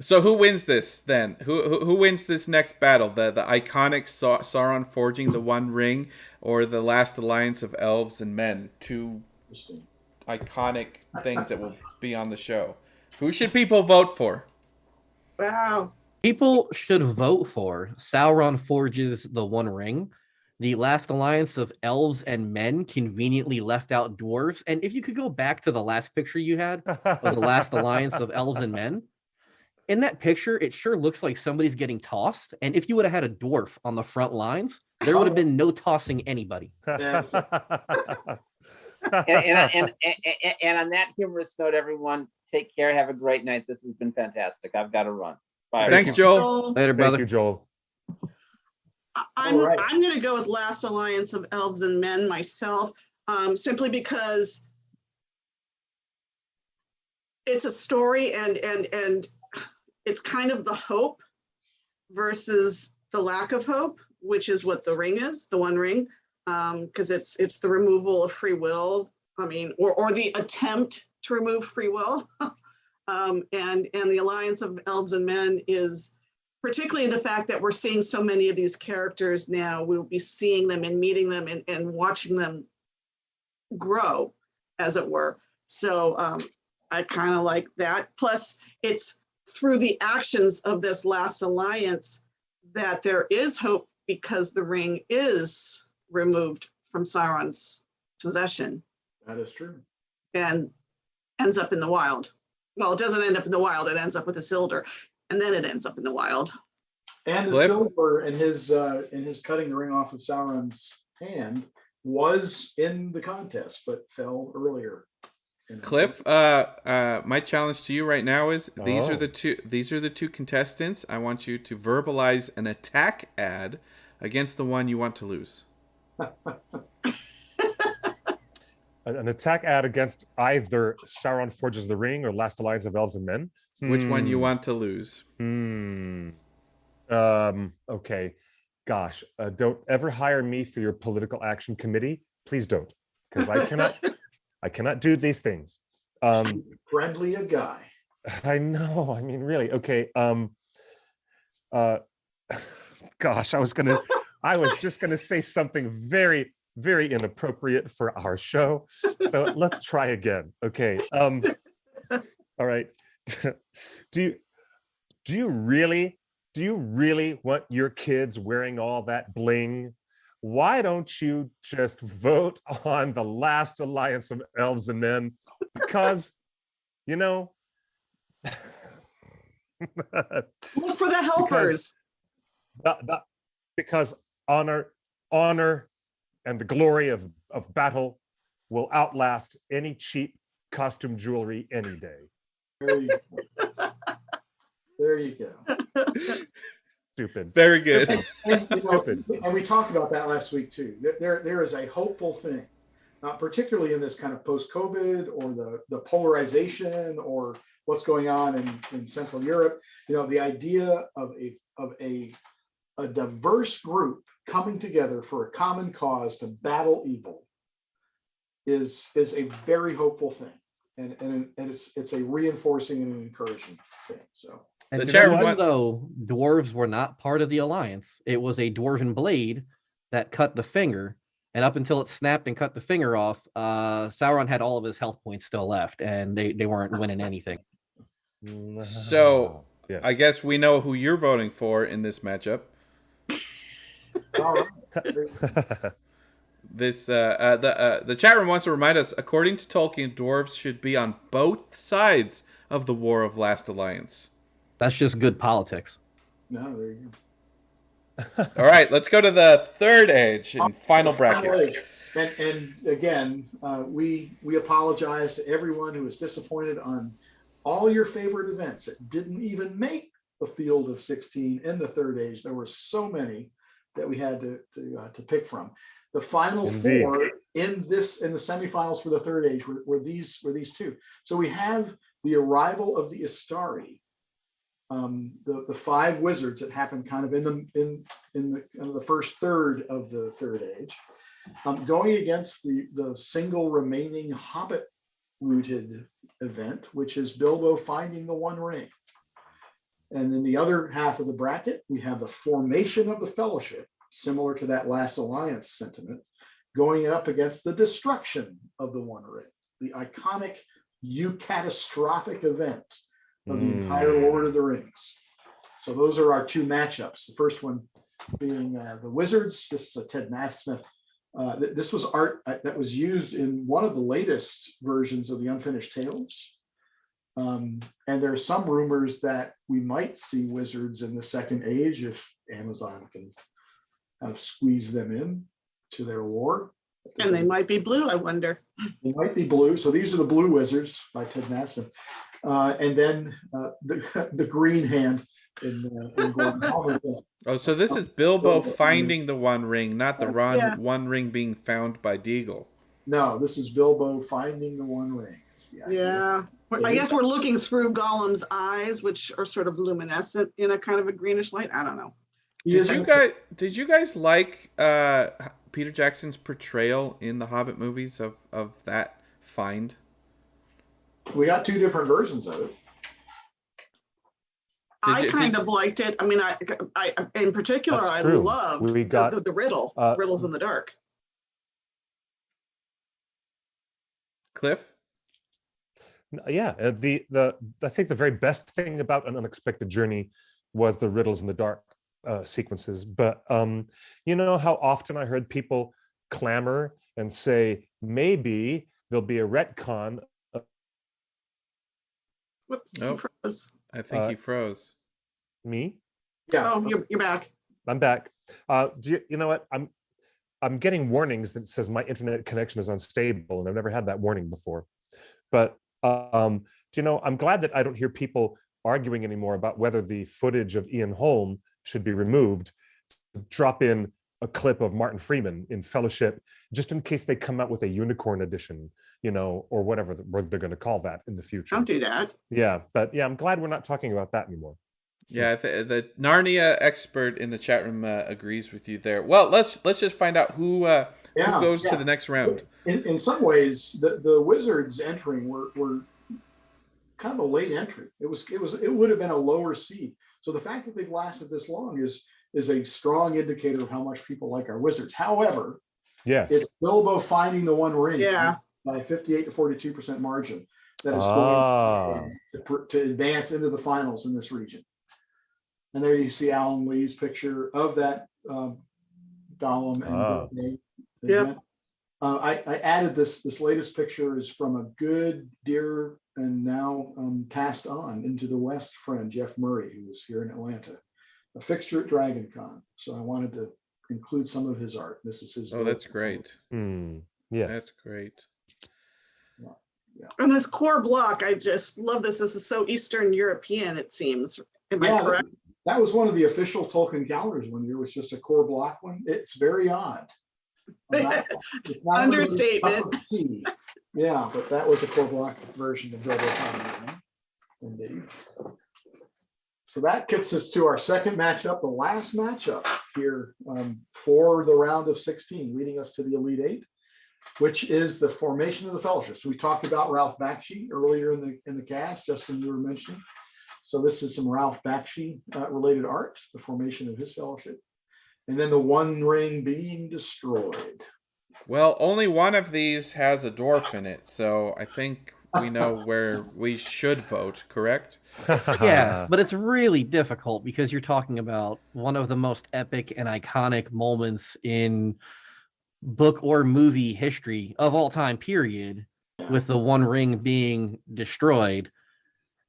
So who wins this then? Who wins this next battle? The iconic Sauron forging the One Ring, or the last alliance of elves and men? Two iconic things that will be on the show. Who should people vote for? Wow. People should vote for Sauron forges the One Ring. The last alliance of elves and men conveniently left out dwarves. And if you could go back to the last picture you had of the last alliance of elves and men, in that picture, it sure looks like somebody's getting tossed. And if you would have had a dwarf on the front lines, there would have been no tossing anybody. And on that humorous note, everyone, take care. Have a great night. This has been fantastic. I've got to run. Bye. Thanks, Joel. Later, brother. Thank you, Joel. I'm going to go with Last Alliance of Elves and Men myself, simply because it's a story and it's kind of the hope versus the lack of hope, which is what the ring is, the One Ring, because it's the removal of free will. I mean, or the attempt to remove free will. And the Alliance of Elves and Men is particularly the fact that we're seeing so many of these characters now. We'll be seeing them and meeting them and watching them grow, as it were. So I kind of like that. Plus, it's through the actions of this last alliance that there is hope, because the ring is removed from Sauron's possession. That is true. And ends up in the wild. Well, it doesn't end up in the wild. It ends up with Isildur, and then it ends up in the wild. And Isildur in his cutting the ring off of Sauron's hand was in the contest, but fell earlier. Cliff, my challenge to you right now is these are the two contestants. I want you to verbalize an attack ad against the one you want to lose. An attack ad against either Sauron Forges the Ring or Last Alliance of Elves and Men. Which one you want to lose? Okay. Gosh, don't ever hire me for your political action committee. Please don't, because I cannot do these things. Friendly a guy. I know. I mean, really. Okay. Gosh, I was just gonna say something very, very inappropriate for our show. So let's try again. Okay. All right. Do you really want your kids wearing all that bling? Why don't you just vote on the Last Alliance of Elves and Men? Because, look for the helpers. Because honor and the glory of battle will outlast any cheap costume jewelry any day. There you go. Stupid. Very good. And we talked about that last week too. There is a hopeful thing, particularly in this kind of post-COVID or the polarization or what's going on in Central Europe. The idea of a diverse group coming together for a common cause to battle evil is a very hopeful thing, and it's a reinforcing and an encouraging thing. So. And even though dwarves were not part of the alliance, it was a dwarven blade that cut the finger, and up until it snapped and cut the finger off, Sauron had all of his health points still left, and they weren't winning anything. So Yes. I guess we know who you're voting for in this matchup. All right. The chat room wants to remind us, according to Tolkien, dwarves should be on both sides of the War of Last Alliance. That's just good politics. No, there you All right, let's go to the third age and final The bracket. final age. And again, we apologize to everyone who was disappointed on all your favorite events that didn't even make the field of 16 in the third age. There were so many that we had to pick from. The final Indeed. four in the semifinals for the third age were these two. So we have the arrival of the Istari, the five wizards that happened kind of in the first third of the third age, going against the single remaining Hobbit rooted event, which is Bilbo finding the One Ring. And then the other half of the bracket, we have the formation of the Fellowship, similar to that Last Alliance sentiment, going up against the destruction of the One Ring, the iconic catastrophic event of the entire Lord of the Rings. So those are our two matchups. The first one being the Wizards. This is a Ted Nasmith. This was art that was used in one of the latest versions of the Unfinished Tales. And there are some rumors that we might see wizards in the second age if Amazon can have squeezed them in to their lore. And they might be blue, I wonder. They might be blue. So these are the Blue Wizards by Ted Nasmith. And then the green hand in Gordon Palmer's. Oh, so this is Bilbo finding the One Ring, not the One Ring being found by Deagle. No, this is Bilbo finding the One Ring. Is the idea. Yeah. I guess we're looking through Gollum's eyes, which are sort of luminescent in a kind of a greenish light. I don't know. Did you guys like Peter Jackson's portrayal in the Hobbit movies of that find? We got two different versions of it. I kind of liked it. I mean, I in particular, I loved the riddle, riddles in the dark. Cliff? Yeah, I think the very best thing about An Unexpected Journey was the riddles in the dark sequences. But you know how often I heard people clamor and say, maybe there'll be a retcon. Whoops, Nope. he froze. I think he froze. Me? Yeah. Oh, you're back. I'm back. You know what? I'm getting warnings that says my internet connection is unstable, and I've never had that warning before. But you know, I'm glad that I don't hear people arguing anymore about whether the footage of Ian Holm should be removed. Drop in a clip of Martin Freeman in Fellowship, just in case they come out with a unicorn edition, you know, or whatever they're going to call that in the future. Don't do that. Yeah, but yeah, I'm glad we're not talking about that anymore. Yeah, the Narnia expert in the chat room agrees with you there. Well, let's just find out who goes to the next round. In some ways, the Wizards entering were kind of a late entry. It would have been a lower seed. So the fact that they've lasted this long is a strong indicator of how much people like our Wizards. However, yes, it's Bilbo finding the One Ring by 58 to 42% margin that is going to advance into the finals in this region. And there you see Alan Lee's picture of that Gollum and I added this latest picture is from a good, dear, and now passed on into the West friend, Jeff Murray, who was here in Atlanta, a fixture at Dragon Con. So I wanted to include some of his art. This is his. Oh, that's great. Yes. That's great. Yeah. And this core block, I just love this. This is so Eastern European, it seems. Am I correct? That was one of the official Tolkien calendars one year, was just a core block one. It's very odd. It's not Understatement. Yeah, but that was a core block version of Bilbo Finding. Indeed. So that gets us to our second matchup, the last matchup here for the round of 16, leading us to the Elite Eight, which is the formation of the Fellowship. So we talked about Ralph Bakshi earlier in the cast. Justin, you were mentioning. So this is some Ralph Bakshi related art, the formation of his Fellowship, and then the One Ring being destroyed. Well, only one of these has a dwarf in it, so I think we know where we should vote, correct? Yeah, but it's really difficult because you're talking about one of the most epic and iconic moments in book or movie history of all time, period, with the One Ring being destroyed.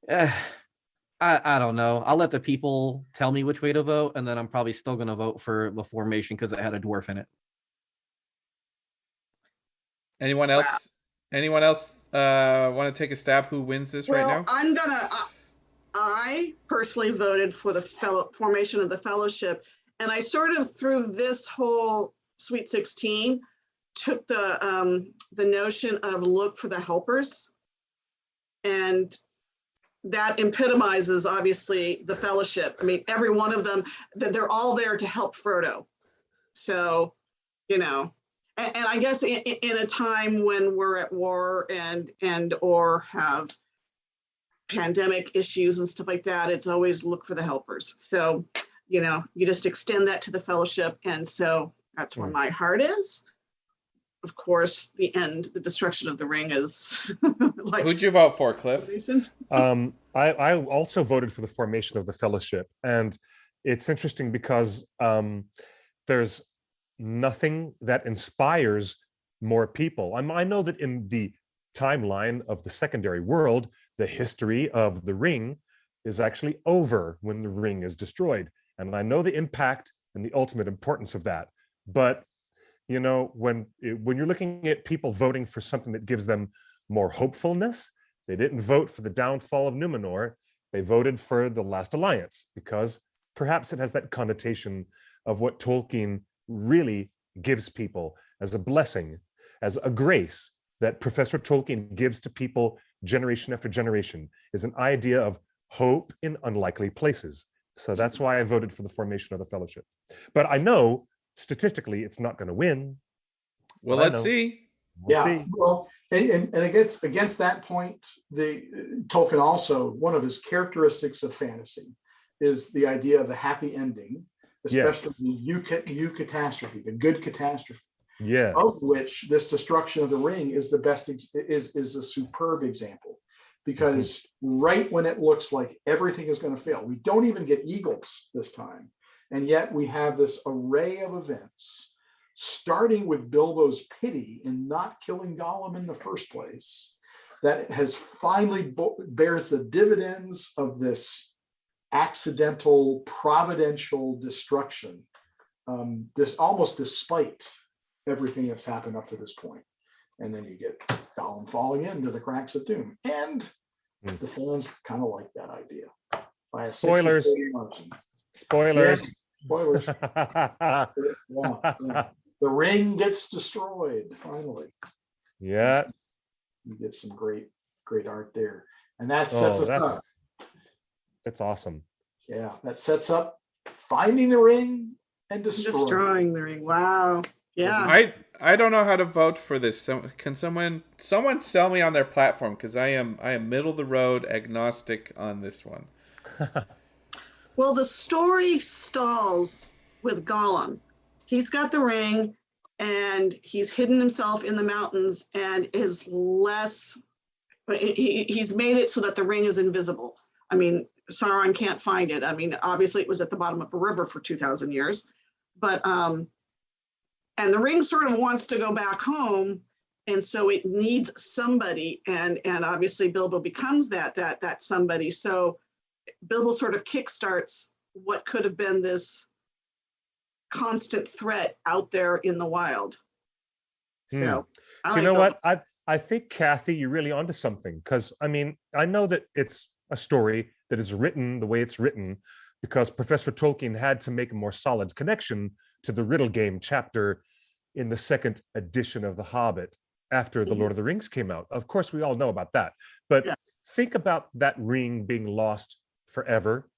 I don't know. I'll let the people tell me which way to vote, and then I'm probably still going to vote for the formation because it had a dwarf in it. Anyone else? Anyone else want to take a stab? Who wins this right now? I personally voted for the formation of the Fellowship, and I sort of through this whole Sweet 16 took the notion of look for the helpers, and that epitomizes obviously the Fellowship. I mean, every one of them, that they're all there to help Frodo. So, you know, and I guess in a time when we're at war and or have pandemic issues and stuff like that, it's always look for the helpers. So, you know, you just extend that to the Fellowship, and so that's where my heart is. Of course, the destruction of the ring is like. Who'd you vote for, Cliff? I also voted for the formation of the Fellowship, and it's interesting because there's nothing that inspires more people. I know that in the timeline of the secondary world, the history of the ring is actually over when the ring is destroyed, and I know the impact and the ultimate importance of that. But you know, when you're looking at people voting for something that gives them more hopefulness, they didn't vote for the downfall of Numenor. They voted for the Last Alliance because perhaps it has that connotation of what Tolkien really gives people as a blessing, as a grace that Professor Tolkien gives to people generation after generation, is an idea of hope in unlikely places. So that's why I voted for the formation of the Fellowship. But I know statistically it's not going to win. Well, let's see. We'll see. Well, and against that point, the Tolkien also, one of his characteristics of fantasy is the idea of the happy ending, especially the eucatastrophe, the good catastrophe. Yes. Of which this destruction of the ring is the best, is a superb example, because right when it looks like everything is going to fail, we don't even get eagles this time, and yet we have this array of events, starting with Bilbo's pity in not killing Gollum in the first place, that has finally bears the dividends of this accidental, providential destruction, this almost despite everything that's happened up to this point. And then you get Gollum falling into the cracks of doom. And the fans kind of like that idea. By a Spoilers. Spoilers. Yeah, spoilers. Yeah. The ring gets destroyed, finally. Yeah. You get some great art there. And that sets us up. That's awesome. Yeah, that sets up finding the ring and destroying the ring. Wow. Yeah. I don't know how to vote for this. So can someone sell me on their platform? Because I am middle of the road agnostic on this one. Well, the story stalls with Gollum. He's got the ring and he's hidden himself in the mountains and is less. He's made it so that the ring is invisible. I mean, Sauron can't find it. I mean, obviously it was at the bottom of a river for 2,000 years, but and the ring sort of wants to go back home, and so it needs somebody, and obviously Bilbo becomes that somebody. So Bilbo sort of kickstarts what could have been this constant threat out there in the wild. So you know what? I think, Kathy, you're really onto something, because I mean, I know that it's a story that is written the way it's written because Professor Tolkien had to make a more solid connection to the Riddle Game chapter in the second edition of The Hobbit after The Lord of the Rings came out. Of course, we all know about that. But think about that ring being lost forever.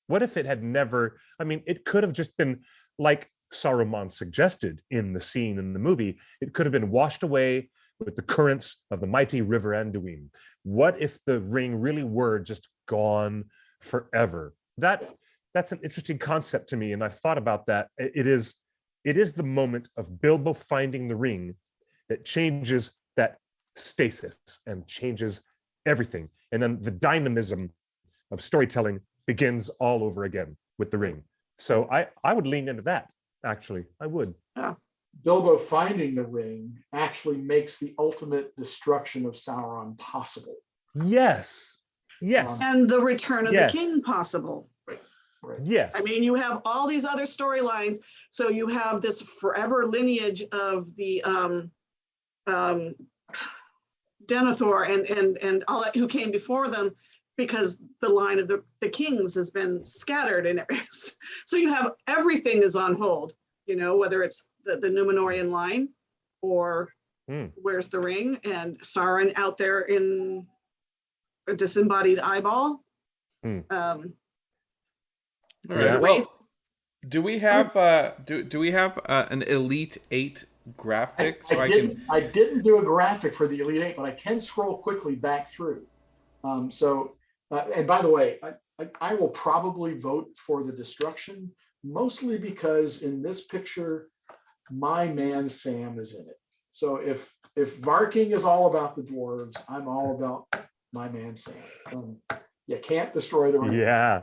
What if it had never, I mean, it could have just been like Saruman suggested in the scene in the movie. It could have been washed away with the currents of the mighty river Anduin. What if the ring really were just gone forever? That's an interesting concept to me, and I've thought about that. It is the moment of Bilbo finding the ring that changes that stasis and changes everything. And then the dynamism of storytelling begins all over again with the ring. So I would lean into that, actually. I would. Yeah. Bilbo finding the ring actually makes the ultimate destruction of Sauron possible. Yes. Yes. And the return of Yes. the king possible. Right. Yes. I mean, you have all these other storylines. So you have this forever lineage of the Denethor and all that who came before them, because the line of the kings has been scattered, and so you have everything is on hold. You know, whether it's the Numenorian line, or where's the ring, and Sauron out there in a disembodied eyeball. All right. Well, do we have do we have an Elite 8 graphic? I didn't do a graphic for the Elite 8, but I can scroll quickly back through. And by the way, I will probably vote for the destruction, mostly because in this picture, my man Sam is in it. So if Varking is all about the dwarves, I'm all about my man Sam. You can't destroy the ring. Yeah.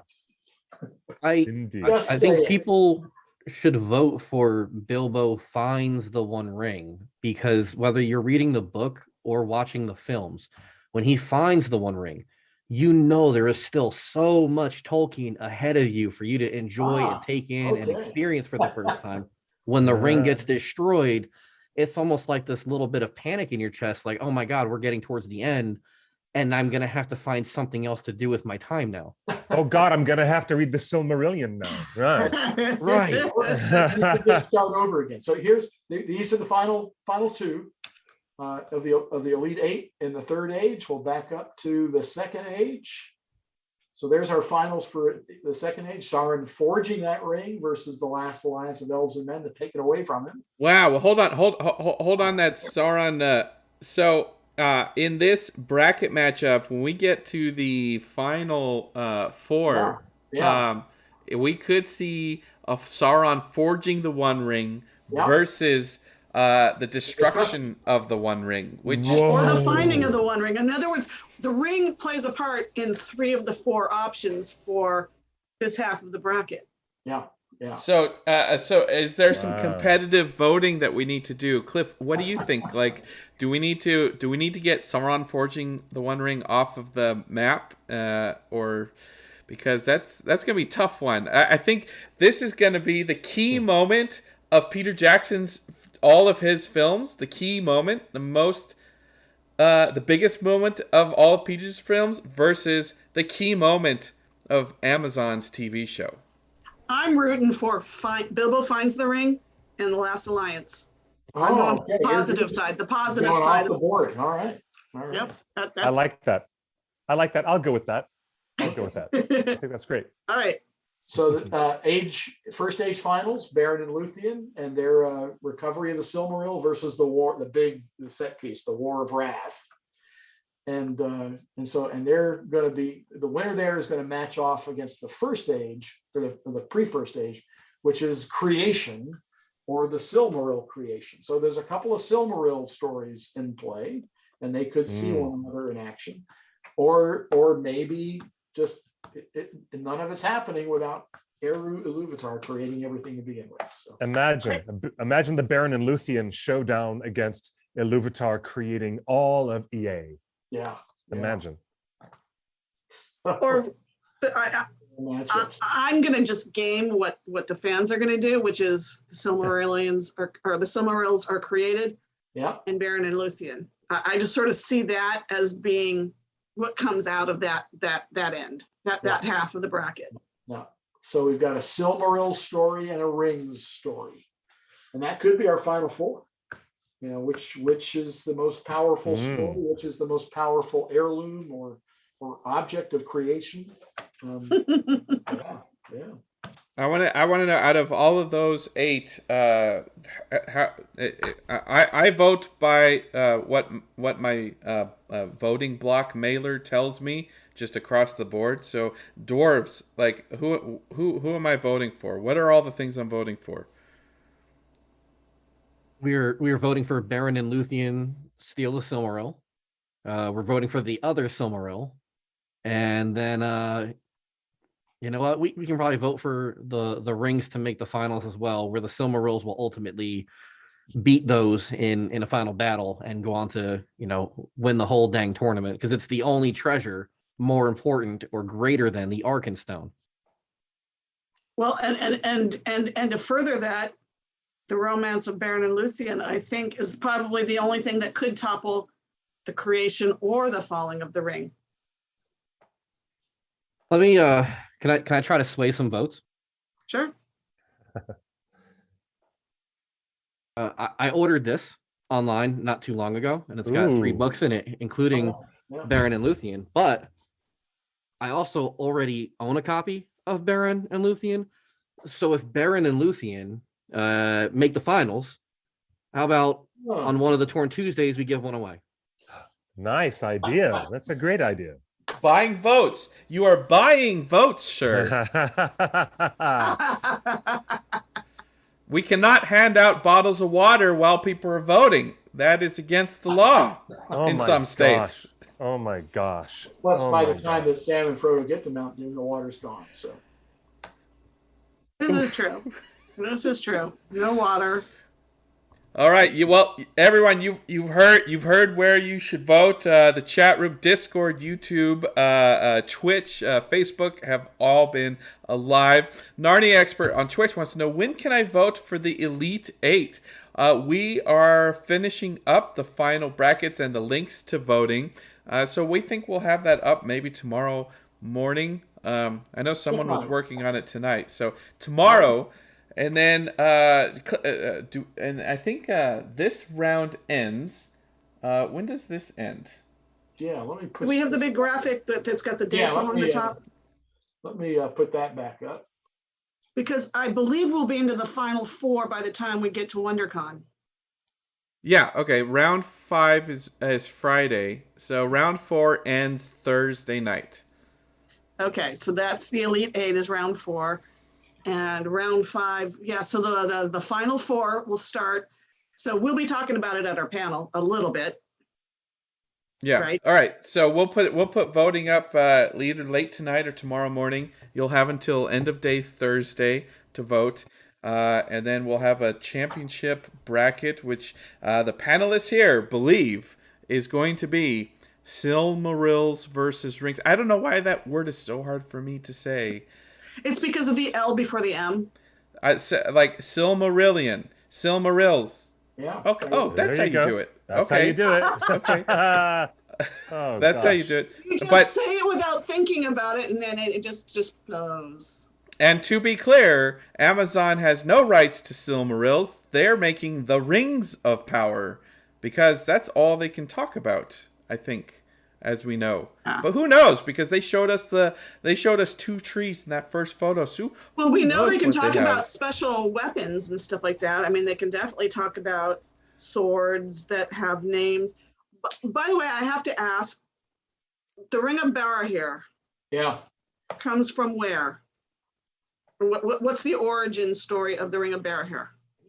I Just think saying. people should vote for Bilbo finds the One Ring, because whether you're reading the book or watching the films, when he finds the One Ring, you know there is still so much Tolkien ahead of you for you to enjoy and take in and experience for the first time. When the ring gets destroyed, it's almost like this little bit of panic in your chest, like, oh my God, we're getting towards the end, and I'm going to have to find something else to do with my time now. Oh God, I'm going to have to read the Silmarillion now. Right. Right. You can start over again. So these are the final two of the Elite 8 in the Third Age. We'll back up to the Second Age. So there's our finals for the Second Age. Sauron forging that ring versus the last alliance of elves and men to take it away from him. Wow. Well, hold on. That Sauron. In this bracket matchup, when we get to the final four, we could see of Sauron forging the One Ring versus the destruction of the One Ring, or the finding of the One Ring. In other words, the ring plays a part in 3 of the 4 options for this half of the bracket. Yeah. So is there some competitive voting that we need to do? Cliff, what do you think? Like, do we need to get Sauron forging the One Ring off of the map, or because that's gonna be a tough one. I think this is gonna be the key moment of Peter Jackson's all of his films. The key moment, the biggest moment of all of Peter's films versus the key moment of Amazon's TV show. I'm rooting for Bilbo finds the ring and the Last Alliance. I'm going positive side. The positive side of the board. All right. Yep. I like that. I'll go with that. I think that's great. All right. So first age finals, Beren and Luthien and their recovery of the Silmaril versus the set piece, the War of Wrath. And they're going to be, the winner there is going to match off against the first age, or the pre-first age, which is creation, or the Silmaril creation. So there's a couple of Silmaril stories in play, and they could see one another in action, or maybe just none of it's happening without Eru Ilúvatar creating everything to begin with. So. Imagine the Beren and Luthien showdown against Ilúvatar creating all of EA. Yeah. Imagine. Or I'm going to just game what the fans are going to do, which is the Silmarillions or the Silmarils are created. Yeah. And Beren and Luthien. I just sort of see that as being what comes out of that end, that half of the bracket. Yeah. So we've got a Silmaril story and a Rings story, and that could be our final 4. You know, which is the most powerful story, which is the most powerful heirloom or object of creation. Yeah. I want to know, out of all of those 8, I vote by what my voting block mailer tells me, just across the board. So dwarves, like who am I voting for? What are all the things I'm voting for? We are voting for Beren and Luthien steal the Silmaril. We're voting for the other Silmaril, and then you know what? We can probably vote for the rings to make the finals as well, where the Silmarils will ultimately beat those in a final battle and go on to, you know, win the whole dang tournament, because it's the only treasure more important or greater than the Arkenstone. Well, and to further that, the romance of Beren and Luthien, I think, is probably the only thing that could topple the creation or the falling of the ring. Let me can I try to sway some votes? Sure. I ordered this online not too long ago, and it's got 3 books in it, including Beren and Luthien. But I also already own a copy of Beren and Luthien. So if Beren and Luthien make the finals, how about on one of the Torn Tuesdays we give one away? Nice idea. That's a great idea. Buying votes. You are buying votes, sir. We cannot hand out bottles of water while people are voting. That is against the law in some states. Oh my gosh. Well, by the time that Sam and Frodo get to Mount Doom, the water's gone. So this is true. This is true. No water. All right. Well, everyone, you've heard where you should vote. The chat room, Discord, YouTube, Twitch, Facebook have all been alive. Narnia Expert on Twitch wants to know, when can I vote for the Elite 8? We are finishing up the final brackets and the links to voting. So we think we'll have that up maybe tomorrow morning. I know someone was working on it tonight. So tomorrow. And then, and I think this round ends. When does this end? Yeah, let me put. We have the big graphic that's got the dates on the top. Let me put that back up. Because I believe we'll be into the final 4 by the time we get to WonderCon. Yeah. Okay. Round 5 is Friday, so round 4 ends Thursday night. Okay, so that's the Elite 8 is round 4. And round 5, yeah, so the final 4 will start. So we'll be talking about it at our panel a little bit. Yeah. Right. All right. So we'll put voting up either late tonight or tomorrow morning. You'll have until end of day Thursday to vote. And then we'll have a championship bracket, which the panelists here believe is going to be Silmarils versus Rings. I don't know why that word is so hard for me to say. It's because of the L before the M. Like Silmarillion, Silmarils. Yeah. Okay. Oh, that's how you do it. That's how you do it. Okay. Oh, that's how you do it. You just say it without thinking about it, and then it just flows. And to be clear, Amazon has no rights to Silmarils. They're making the Rings of Power because that's all they can talk about, I think, as we know. But who knows? Because they showed us 2 trees in that first photo. So well, we know they can talk about special weapons and stuff like that. I mean, they can definitely talk about swords that have names. But by the way, I have to ask, the Ring of Barahir. Yeah. Comes from where? What's the origin story of the Ring of Barahir?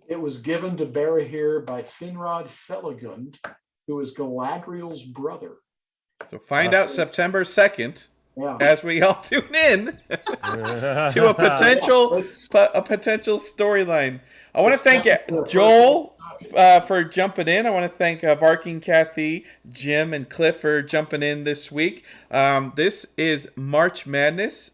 It was given to Barahir by Finrod Felagund, who is Galadriel's brother. So find out September 2nd as we all tune in to a potential storyline. I want to thank Joel for jumping in. I want to thank Barking Kathy, Jim, and Cliff for jumping in this week. This is March Madness.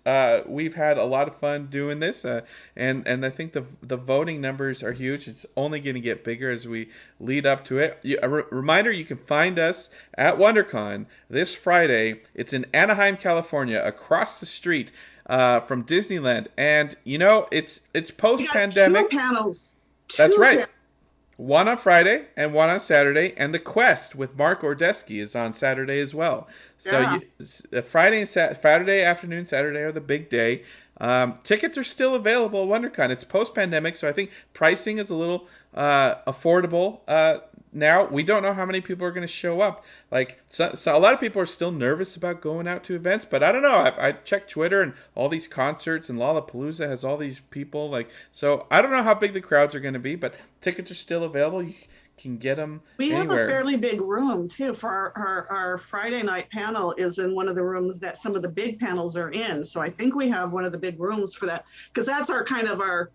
We've had a lot of fun doing this, and I think the voting numbers are huge. It's only going to get bigger as we lead up to it. A reminder, you can find us at WonderCon this Friday. It's in Anaheim, California, across the street from Disneyland. And, you know, it's post-pandemic. 2 panels. That's right. One on Friday and one on Saturday, and the Quest with Mark Ordesky is on Saturday as well. So Friday and Saturday afternoon, Saturday are the big day. Tickets are still available at WonderCon. It's post-pandemic, so I think pricing is a little affordable now. We don't know how many people are going to show up. So a lot of people are still nervous about going out to events, but I don't know. I checked Twitter and all these concerts, and Lollapalooza has all these people. So I don't know how big the crowds are going to be, but tickets are still available. You can get them We have anywhere. a fairly big room too for our Friday night panel is in one of the rooms that some of the big panels are in. So I think we have one of the big rooms for that because that's our kind of our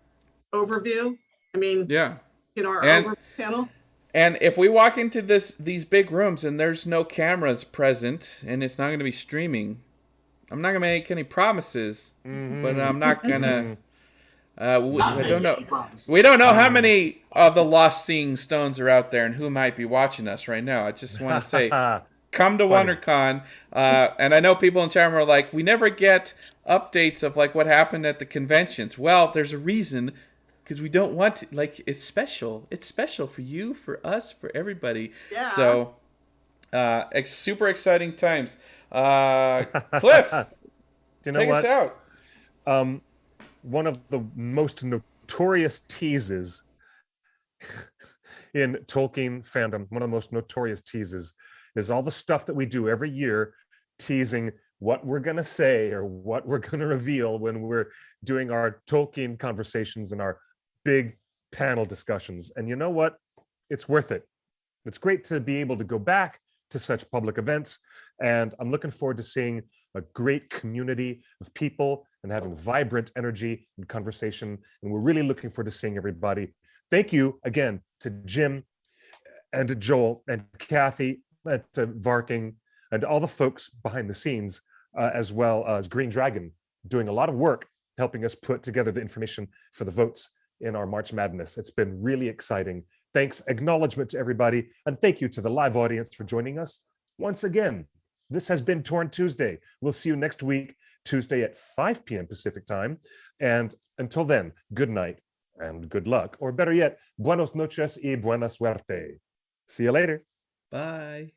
overview. I mean, Yeah. our And- overview panel. And if we walk into these big rooms and there's no cameras present and it's not going to be streaming, I'm not going to make any promises, but I'm not going to. I don't know. We don't know how many of the lost seeing stones are out there and who might be watching us right now. I just want to say, come to WonderCon. And I know people in chat room are like, we never get updates of like what happened at the conventions. Well, there's a reason. Because we don't want to, like, it's special. It's special for you, for us, for everybody. Yeah. So, super exciting times. Cliff, Do you know take what? us out. One of the most notorious teases in Tolkien fandom, one of the most notorious teases, is all the stuff that we do every year, teasing what we're going to say or what we're going to reveal when we're doing our Tolkien conversations and our big panel discussions. And you know what? It's worth it. It's great to be able to go back to such public events. And I'm looking forward to seeing a great community of people and having vibrant energy and conversation. And we're really looking forward to seeing everybody. Thank you again to Jim and to Joel and Kathy and to Varking and all the folks behind the scenes, as well as Green Dragon, doing a lot of work helping us put together the information for the votes in our March Madness. It's been really exciting. Thanks, acknowledgement to everybody, and thank you to the live audience for joining us. Once again, this has been Torn Tuesday. We'll see you next week, Tuesday at 5 p.m. Pacific time. And until then, good night and good luck, or better yet, buenos noches y buena suerte. See you later. Bye.